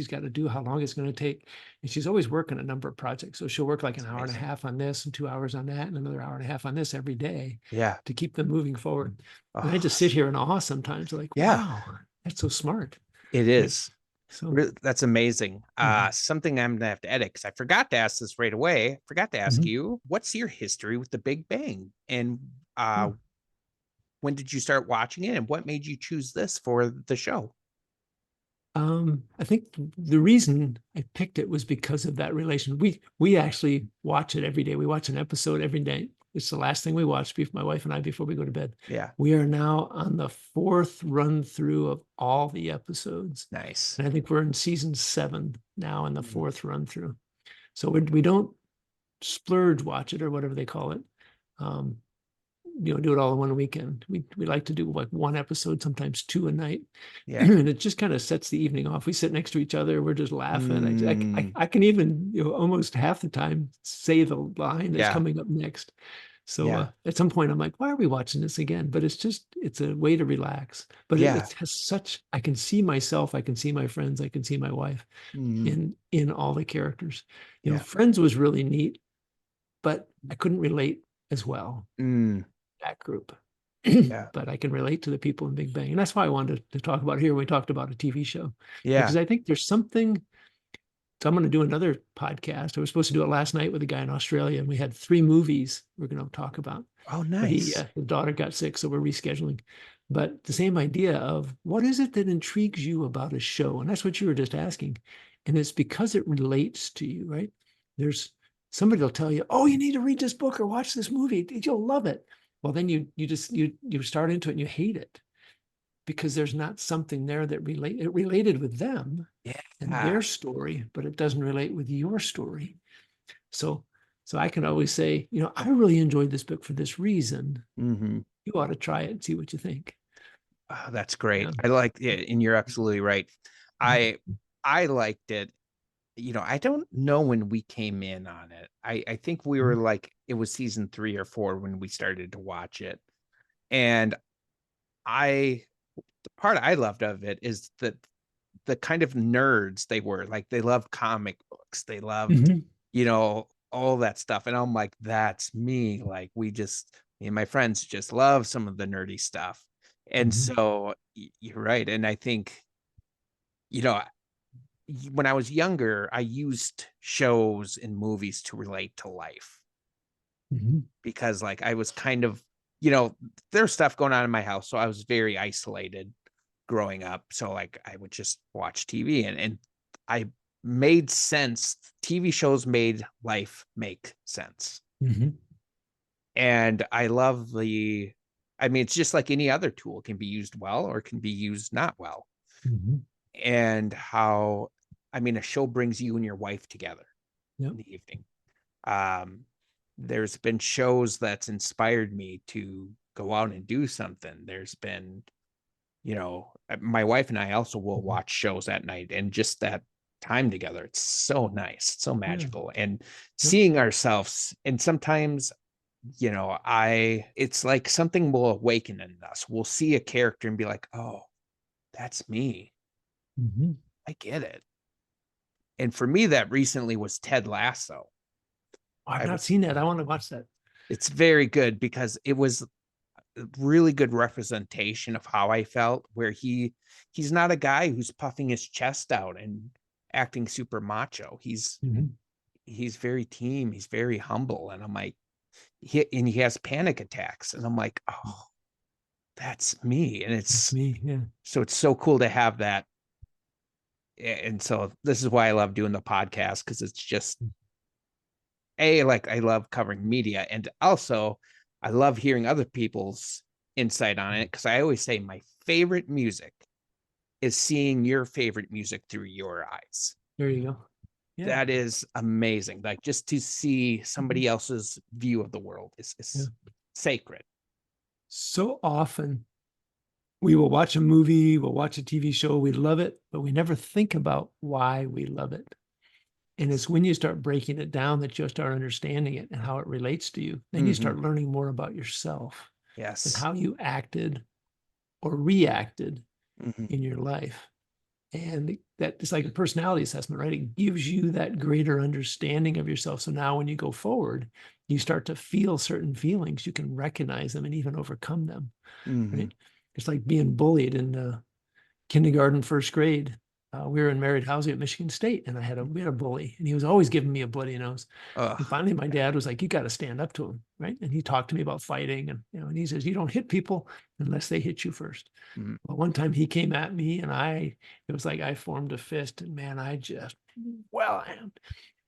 got to do, how long it's going to take. And she's always working a number of projects. So she'll work like an hour and a half on this and 2 hours on that and another hour and a half on this every day. Yeah. To keep them moving forward. And I just sit here in awe sometimes, like, wow, that's so smart. It is. So that's amazing. Something I'm gonna have to edit because I forgot to ask this right away. I forgot to ask you, what's your history with the Big Bang? And when did you start watching it? And what made you choose this for the show? I think the reason I picked it was because of that relation. We actually watch it every day. We watch an episode every day. It's the last thing we watch, my wife and I, before we go to bed. Yeah. We are now on the 4th run through of all the episodes. Nice. And I think we're in season 7 now in the 4th run through. So we don't splurge watch it or whatever they call it. Do it all in one weekend. We like to do like 1 episode, sometimes 2 a night. Yeah. And it just kind of sets the evening off. We sit next to each other. We're just laughing. I can even, almost half the time say the line that's coming up next. So at some point I'm like, why are we watching this again? But it's a way to relax. But it has I can see myself, I can see my friends, I can see my wife in all the characters. Friends was really neat, but I couldn't relate as well. That group. But I can relate to the people in Big Bang. And that's why I wanted to talk about it here. We talked about a TV show. Because I think there's something. So I'm going to do another podcast. I was supposed to do it last night with a guy in Australia, and we had 3 movies we're going to talk about. Oh, nice. His daughter got sick, so we're rescheduling. But the same idea of what is it that intrigues you about a show? And that's what you were just asking. And it's because it relates to you, right? There's somebody will tell you, oh, you need to read this book or watch this movie. You'll love it. Well, then you start into it and you hate it because there's not something there that related with them and their story, but it doesn't relate with your story. So So I can always say, I really enjoyed this book for this reason. Mm-hmm. You ought to try it and see what you think. Oh, that's great. Yeah. I like it, and you're absolutely right. I liked it. I don't know when we came in on it. I think we were like, it was season 3 or 4 when we started to watch it. And the part I loved of it is that the kind of nerds they were, like they loved comic books. They loved, all that stuff. And I'm like, that's me. Like me and my friends just love some of the nerdy stuff. And so you're right. And I think, when I was younger, I used shows and movies to relate to life because like I was kind of, there's stuff going on in my house. So I was very isolated growing up. So like I would just watch TV and I made sense. TV shows made life make sense. And I love it's just like any other tool. It can be used well or it can be used not well. And how, a show brings you and your wife together in the evening. There's been shows that's inspired me to go out and do something. There's been, my wife and I also will watch shows at night, and just that time together, it's so nice, it's so magical. And seeing ourselves, and sometimes, it's like something will awaken in us. We'll see a character and be like, oh, that's me. I get it. And for me, that recently was Ted Lasso. I've not seen that. I want to watch that. It's very good because it was a really good representation of how I felt, where he's not a guy who's puffing his chest out and acting super macho. He's very team. He's very humble. And I'm like, he has panic attacks. And I'm like, oh, that's me. And it's me. Yeah. So it's so cool to have that. And so this is why I love doing the podcast, because it's just I love covering media, and also I love hearing other people's insight on it, because I always say my favorite music is seeing your favorite music through your eyes. There you go. Yeah. That is amazing. Like, just to see somebody else's view of the world is sacred. So often we will watch a movie, we'll watch a TV show, we love it, but we never think about why we love it. And it's when you start breaking it down that you'll start understanding it and how it relates to you. Then you start learning more about yourself. Yes. And how you acted or reacted in your life. And that it's like a personality assessment, right? It gives you that greater understanding of yourself. So now when you go forward, you start to feel certain feelings, you can recognize them and even overcome them. Right? It's like being bullied in kindergarten, first grade. We were in married housing at Michigan State, and we had a bully, and he was always giving me a bloody nose. And finally, my dad was like, "You got to stand up to him," right? And he talked to me about fighting, and and he says, "You don't hit people unless they hit you first." Well, one time he came at me, and it was like I formed a fist, and man, I just and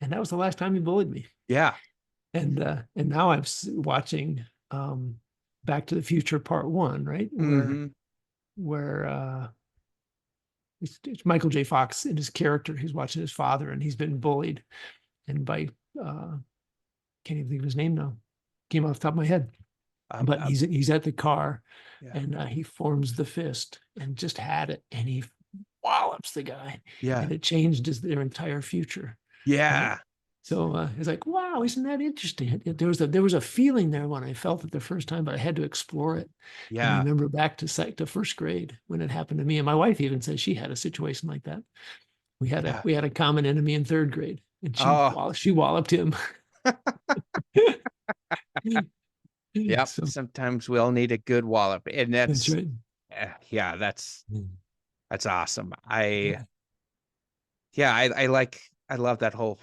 that was the last time he bullied me. Yeah. And now I'm watching Back to the Future Part 1, right? Where it's Michael J. Fox in his character. He's watching his father, and he's been bullied, and by can't even think of his name now. Came off the top of my head, but he's at the car, and he forms the fist and just had it, and he wallops the guy, and it changed their entire future. Yeah. Right? So it's like, wow, isn't that interesting? There was a feeling there when I felt it the first time, but I had to explore it. And I remember back to first grade when it happened to me. And my wife even says she had a situation like that. We had a common enemy in third grade, and she walloped him. Yep. So, sometimes we all need a good wallop, and that's right. That's awesome. I love that whole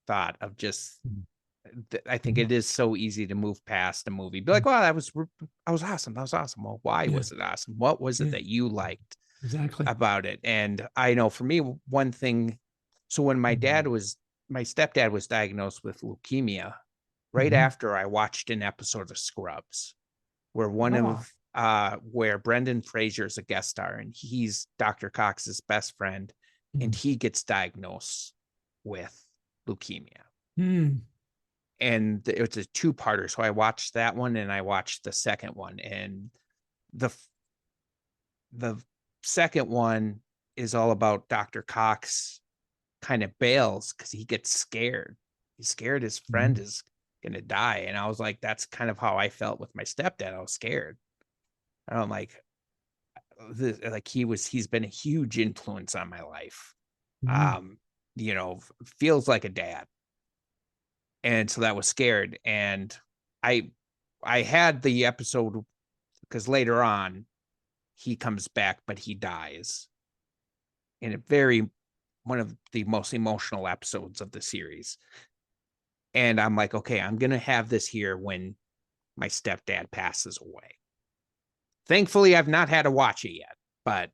thought of just, I think it is so easy to move past a movie, be like, well, that was awesome. That was awesome. Well, why was it awesome? What was it that you liked about it? And I know for me, one thing, so when my stepdad was diagnosed with leukemia, right after I watched an episode of Scrubs, where where Brendan Fraser is a guest star, and he's Dr. Cox's best friend, and he gets diagnosed with leukemia. and it was a two-parter. So I watched that one and I watched the second one. And the second one is all about Dr. Cox kind of bails because he gets scared. He's scared his friend is gonna die. And I was like, that's kind of how I felt with my stepdad. I was scared. And I'm like, he's been a huge influence on my life. You know, feels like a dad. And so that was scared. And I had the episode because later on he comes back, but he dies in one of the most emotional episodes of the series. And I'm like, okay, I'm gonna have this here when my stepdad passes away. Thankfully, I've not had to watch it yet, but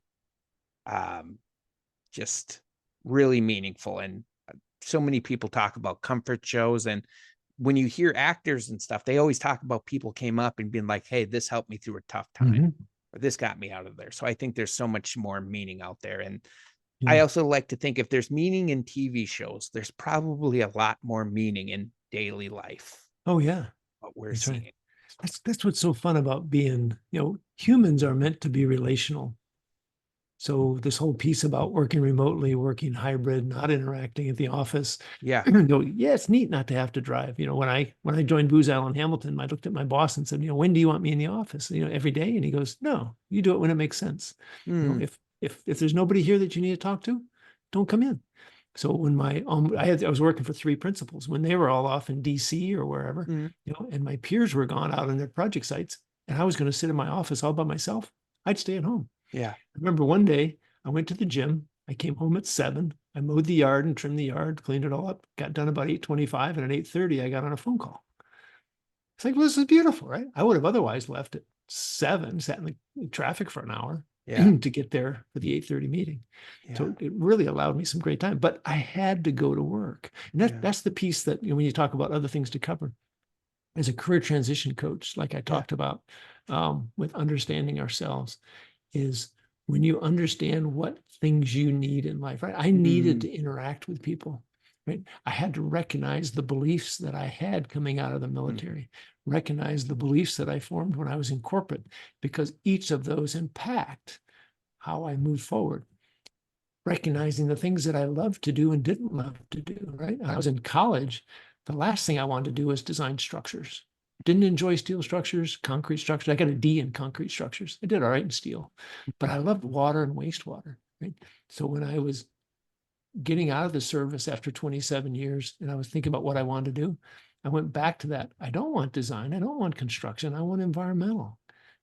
just really meaningful. And so many people talk about comfort shows, and when you hear actors and stuff, they always talk about people came up and being like, hey, this helped me through a tough time, or this got me out of there. So I think there's so much more meaning out there. And I also like to think if there's meaning in TV shows, there's probably a lot more meaning in daily life. Oh yeah. What we're That's seeing. right. That's what's so fun about being, humans are meant to be relational. So this whole piece about working remotely, working hybrid, not interacting at the office. Yeah. Yeah, it's neat not to have to drive. When I joined Booz Allen Hamilton, I looked at my boss and said, when do you want me in the office? Every day. And he goes, no, you do it when it makes sense. If there's nobody here that you need to talk to, don't come in. So when I was working for 3 principals when they were all off in DC or wherever, and my peers were gone out on their project sites, and I was going to sit in my office all by myself, I'd stay at home. Yeah. I remember one day I went to the gym. I came home at 7. I mowed the yard and trimmed the yard, cleaned it all up, got done about 8:25, and at 8:30 I got on a phone call. It's like, well, this is beautiful, right? I would have otherwise left at 7, sat in the traffic for an hour to get there for the 8:30 meeting. So it really allowed me some great time, but I had to go to work. And that's the piece that, when you talk about other things to cover as a career transition coach, like I talked about with understanding ourselves, is when you understand what things you need in life, right? I needed to interact with people, right? I had to recognize the beliefs that I had coming out of the military, recognize the beliefs that I formed when I was in corporate, because each of those impact how I move forward. Recognizing the things that I loved to do and didn't love to do, right? I was in college. The last thing I wanted to do was design structures. Didn't enjoy steel structures, concrete structures. I got a D in concrete structures. I did all right in steel, but I loved water and wastewater, right? So when I was getting out of the service after 27 years and I was thinking about what I wanted to do, I went back to that. I don't want design. I don't want construction. I want environmental.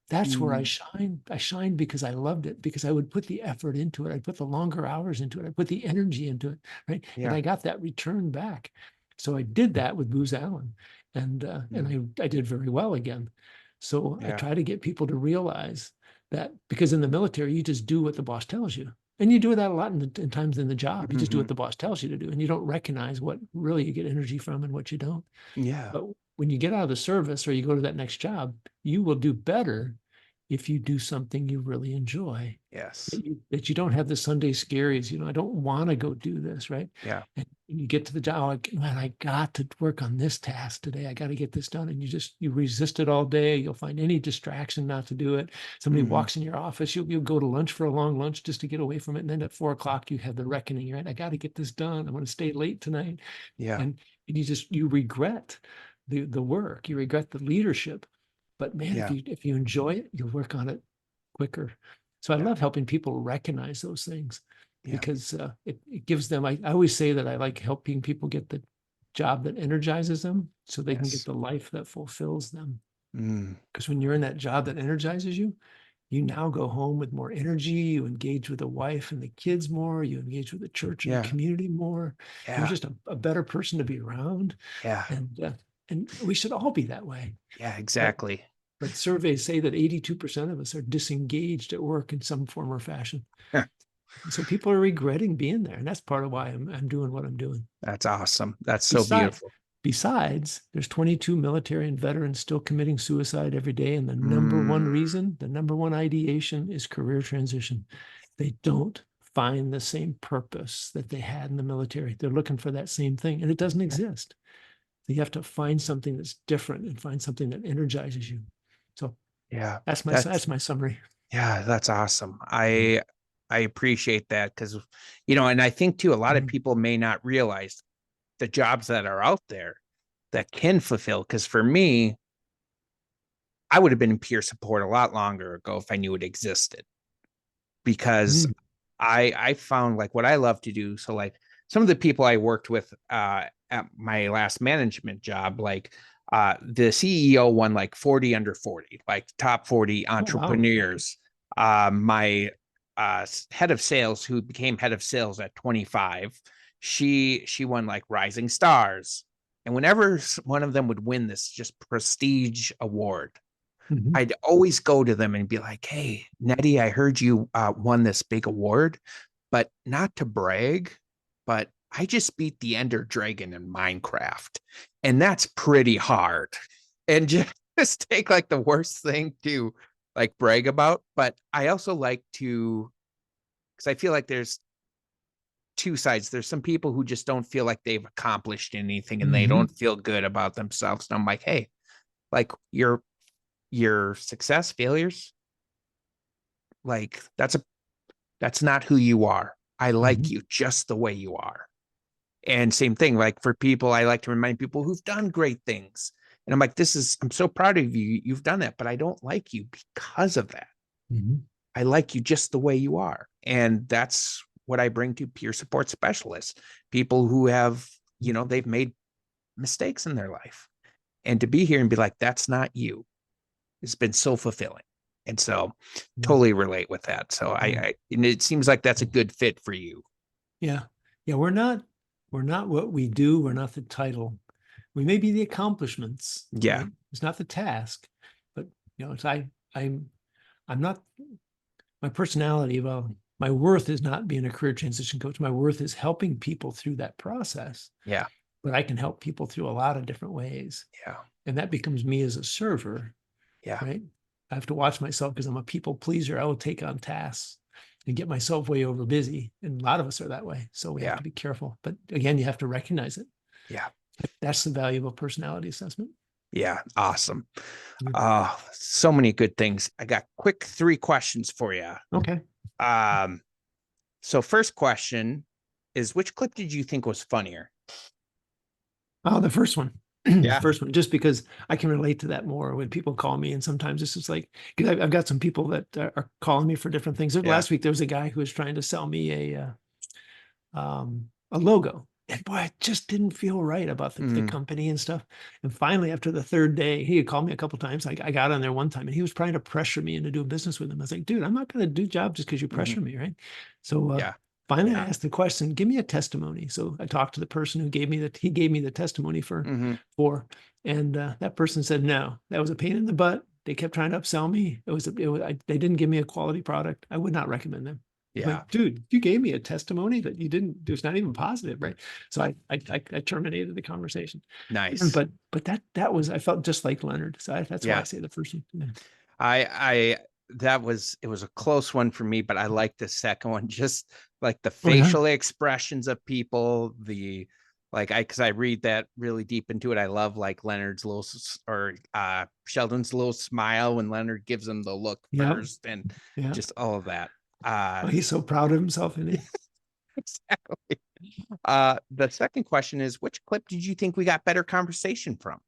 That's where I shined. I shined because I loved it, because I would put the effort into it. I put the longer hours into it. I put the energy into it, right? And I got that return back. So I did that with Booz Allen, and I did very well again. So I try to get people to realize that, because in the military, you just do what the boss tells you. And you do that a lot in times in the job. You just do what the boss tells you to do, and you don't recognize what really you get energy from and what you don't. Yeah. But when you get out of the service or you go to that next job, you will do better if you do something you really enjoy. Yes. That you don't have the Sunday scaries, I don't want to go do this, right? Yeah. And you get to the job, like, man, I got to work on this task today. I got to get this done. And you resist it all day. You'll find any distraction not to do it. Somebody walks in your office, you'll go to lunch for a long lunch just to get away from it. And then at 4 o'clock, you have the reckoning, right? I got to get this done. I'm going to stay late tonight. Yeah. And you regret the work, you regret the leadership. But man, if you enjoy it, you'll work on it quicker. So I love helping people recognize those things because it gives them, I always say that I like helping people get the job that energizes them so they can get the life that fulfills them. Because when you're in that job that energizes you, you now go home with more energy, you engage with the wife and the kids more, you engage with the church and the community more. You're just a better person to be around. Yeah. And we should all be that way. Yeah, exactly. But surveys say that 82% of us are disengaged at work in some form or fashion. So people are regretting being there. And that's part of why I'm doing what I'm doing. That's awesome. That's so beautiful. Besides, there's 22 military and veterans still committing suicide every day. And the number one reason, the number one ideation is career transition. They don't find the same purpose that they had in the military. They're looking for that same thing, and it doesn't exist. So you have to find something that's different and find something that energizes you. So Yeah. that's my summary. Yeah, that's awesome. I appreciate that because, and I think too, a lot of people may not realize the jobs that are out there that can fulfill. Because for me, I would have been in peer support a lot longer ago if I knew it existed. Because I found like what I love to do. So like some of the people I worked with at my last management job, like the CEO won like 40 under 40, like top 40 entrepreneurs. My head of sales, who became head of sales at 25, she won like rising stars. And whenever one of them would win this just prestige award, I'd always go to them and be like, "Hey, Nettie, I heard you won this big award, but not to brag, but I just beat the Ender Dragon in Minecraft, and that's pretty hard." And just take like the worst thing to like brag about. But I also like to, because I feel like there's two sides. There's some people who just don't feel like they've accomplished anything and they don't feel good about themselves. And I'm like, hey, like your success, failures, like that's not who you are. I like you just the way you are. And same thing, like for people, I like to remind people who've done great things. And I'm like, I'm so proud of you. You've done that, but I don't like you because of that. I like you just the way you are. And that's what I bring to peer support specialists, people who have, they've made mistakes in their life. And to be here and be like, that's not you. It's been so fulfilling. And so totally relate with that. So and it seems like that's a good fit for you. Yeah. Yeah. We're not what we do. We're not the title. We may be the accomplishments. Yeah. Right? It's not the task, but it's, I'm not, my personality. Well, my worth is not being a career transition coach. My worth is helping people through that process. Yeah. But I can help people through a lot of different ways. Yeah. And that becomes me as a server. Yeah. Right. I have to watch myself because I'm a people pleaser. I will take on tasks and get myself way over busy. And a lot of us are that way. So we have to be careful. But again, you have to recognize it. Yeah. That's the value of a personality assessment. Yeah. Awesome. So many good things. I got quick 3 questions for you. Okay. So first question is, which clip did you think was funnier? Oh, the first one. Yeah. The first one, just because I can relate to that more when people call me. And sometimes it's just like, because I've got some people that are calling me for different things. Last week, there was a guy who was trying to sell me a logo. And boy, it just didn't feel right about the company and stuff. And finally, after the 3rd day, he had called me a couple of times. I got on there one time and he was trying to pressure me into doing business with him. I was like, dude, I'm not going to do job just because you pressure me, right? So finally, I asked the question, give me a testimony. So I talked to the person who gave me the testimony for, and that person said, no, that was a pain in the butt. They kept trying to upsell me. They didn't give me a quality product. I would not recommend them. Yeah. Like, dude, you gave me a testimony that you didn't, it was not even positive, right? So I terminated the conversation. Nice. But that was, I felt just like Leonard. So that's why I say the first one. Yeah. It was a close one for me, but I like the second one, just like the facial expressions of people, because I read that really deep into it. I love like Leonard's Sheldon's little smile when Leonard gives him the look first, and just all of that. He's so proud of himself in it. Exactly. The second question is, which clip did you think we got better conversation from?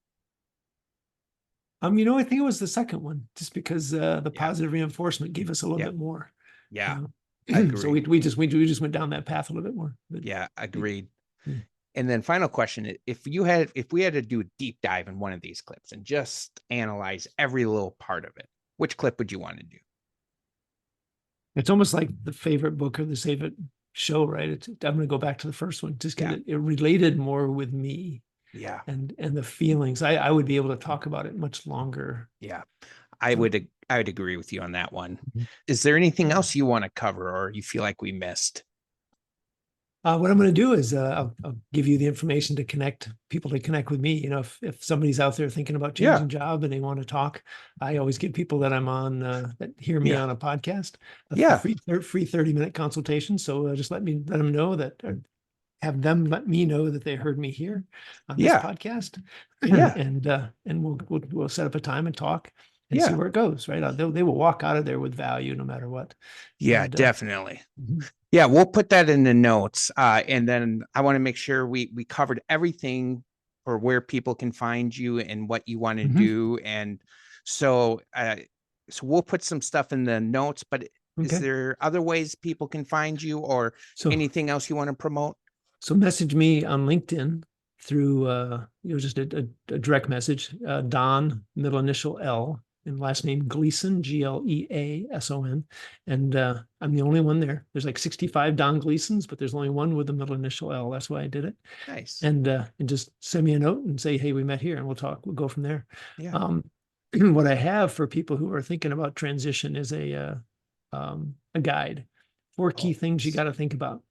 I think it was the second one, just because the positive reinforcement gave us a little bit more. Yeah. So we just went down that path a little bit more. But, agreed. And then final question, if we had to do a deep dive in one of these clips and just analyze every little part of it, which clip would you want to do? It's almost like the favorite book or the favorite show, right? I'm going to go back to the first one, just because it related more with me. Yeah. And the feelings. I would be able to talk about it much longer. Yeah. I would agree with you on that one. Is there anything else you want to cover or you feel like we missed? What I'm going to do is I'll give you the information to connect with me. If somebody's out there thinking about changing job and they want to talk, I always give people that I'm on that hear me on a podcast free 30-minute consultation. So just let them know that have them let me know that they heard me here on this Yeah. podcast. Yeah. And we'll set up a time and talk and see Yeah. where it goes, right? They will walk out of there with value no matter what. Yeah, And, definitely. mhm. Yeah, we'll put that in the notes. And then I want to make sure we covered everything for where people can find you and what you want to Mhm. do. And so so we'll put some stuff in the notes, but is Okay. there other ways people can find you or So, anything else you want to promote? so message me on LinkedIn through, just a direct message, Don, middle initial L, and last name Gleason, Gleason. And I'm the only one there. There's like 65 Don Gleasons, but there's only one with the middle initial L. That's why I did it. Nice. And just send me a note and say, hey, we met here, and we'll talk. We'll go from there. Yeah. What I have for people who are thinking about transition is a guide. 4 key things you got to think about.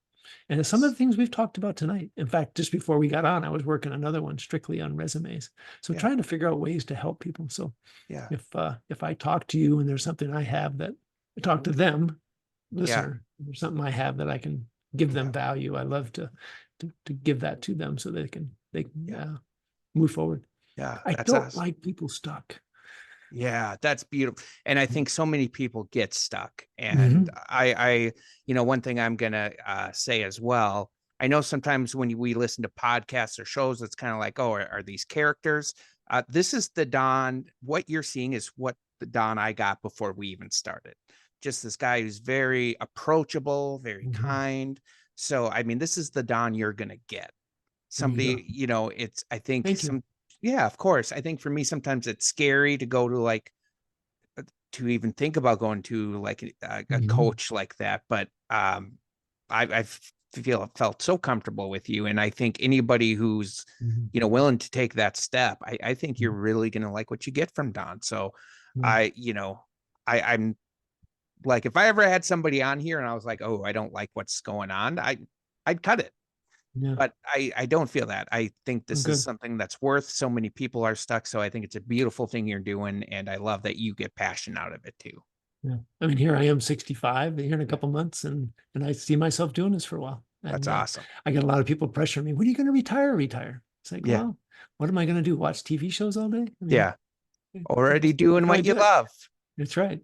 And some of the things we've talked about tonight. In fact, just before we got on, I was working another one strictly on resumes. So Yeah. trying to figure out ways to help people. So Yeah. if I talk to you and there's something I have that I talk to them, listener, there's something I have that I can give them value. I love to give that to them so they can move forward. Yeah. I That's don't awesome. like people stuck. Yeah, that's beautiful. And I think so many people get stuck. And I, one thing I'm going to say as well, I know sometimes when we listen to podcasts or shows, it's kind of like, oh, are these characters? This is the Don. What you're seeing is what the Don I got before we even started. Just this guy who's very approachable, very kind. So, I mean, this is the Don you're going to get. Somebody, it's, I think Thank you. yeah, of course. I think for me, sometimes it's scary to go to like, to even think about going to like a coach like that. But I felt so comfortable with you. And I think anybody who's, willing to take that step, I think you're really going to like what you get from Don. So I'm like, if I ever had somebody on here and I was like, oh, I don't like what's going on, I'd cut it. Yeah. But I don't feel that. I think this good. is something that's worth. So many people are stuck. So I think it's a beautiful thing you're doing. And I love that you get passion out of it too. Yeah. I mean, here I am 65 here in a couple months, and I see myself doing this for a while. That's And, awesome. I get a lot of people pressuring me. When are you going to retire? It's like, Yeah. well, what am I going to do? Watch TV shows all day? I mean, Yeah. Already doing why what you do it? love. That's right.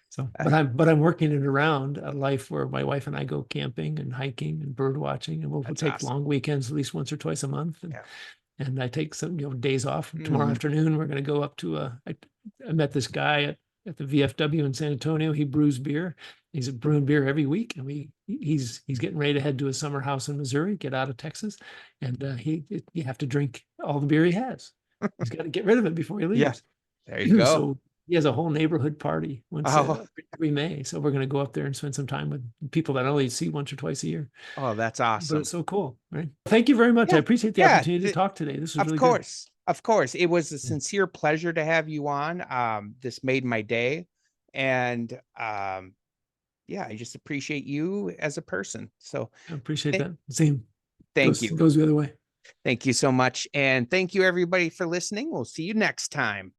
So, but I'm working it around a life where my wife and I go camping and hiking and bird watching, and we'll That's take awesome. long weekends at least once or twice a month. And, Yeah. and I take some days off. Tomorrow afternoon, we're going to go up to I met this guy at the VFW in San Antonio. He brews beer. He's brewing beer every week, and he's getting ready to head to a summer house in Missouri, get out of Texas, and you have to drink all the beer he has. He's got to get rid of it before he leaves. Yeah. There you go. So he has a whole neighborhood party once Oh. every May. So we're going to go up there and spend some time with people that I only see once or twice a year. Oh, that's But awesome. it's so cool, right? Thank you very much. I appreciate the opportunity to talk today. This was really good. Of course. It was a sincere pleasure to have you on. This made my day. And I just appreciate you as a person. So I appreciate that. Same. Thank you. Goes the other way. Thank you so much. And thank you everybody for listening. We'll see you next time.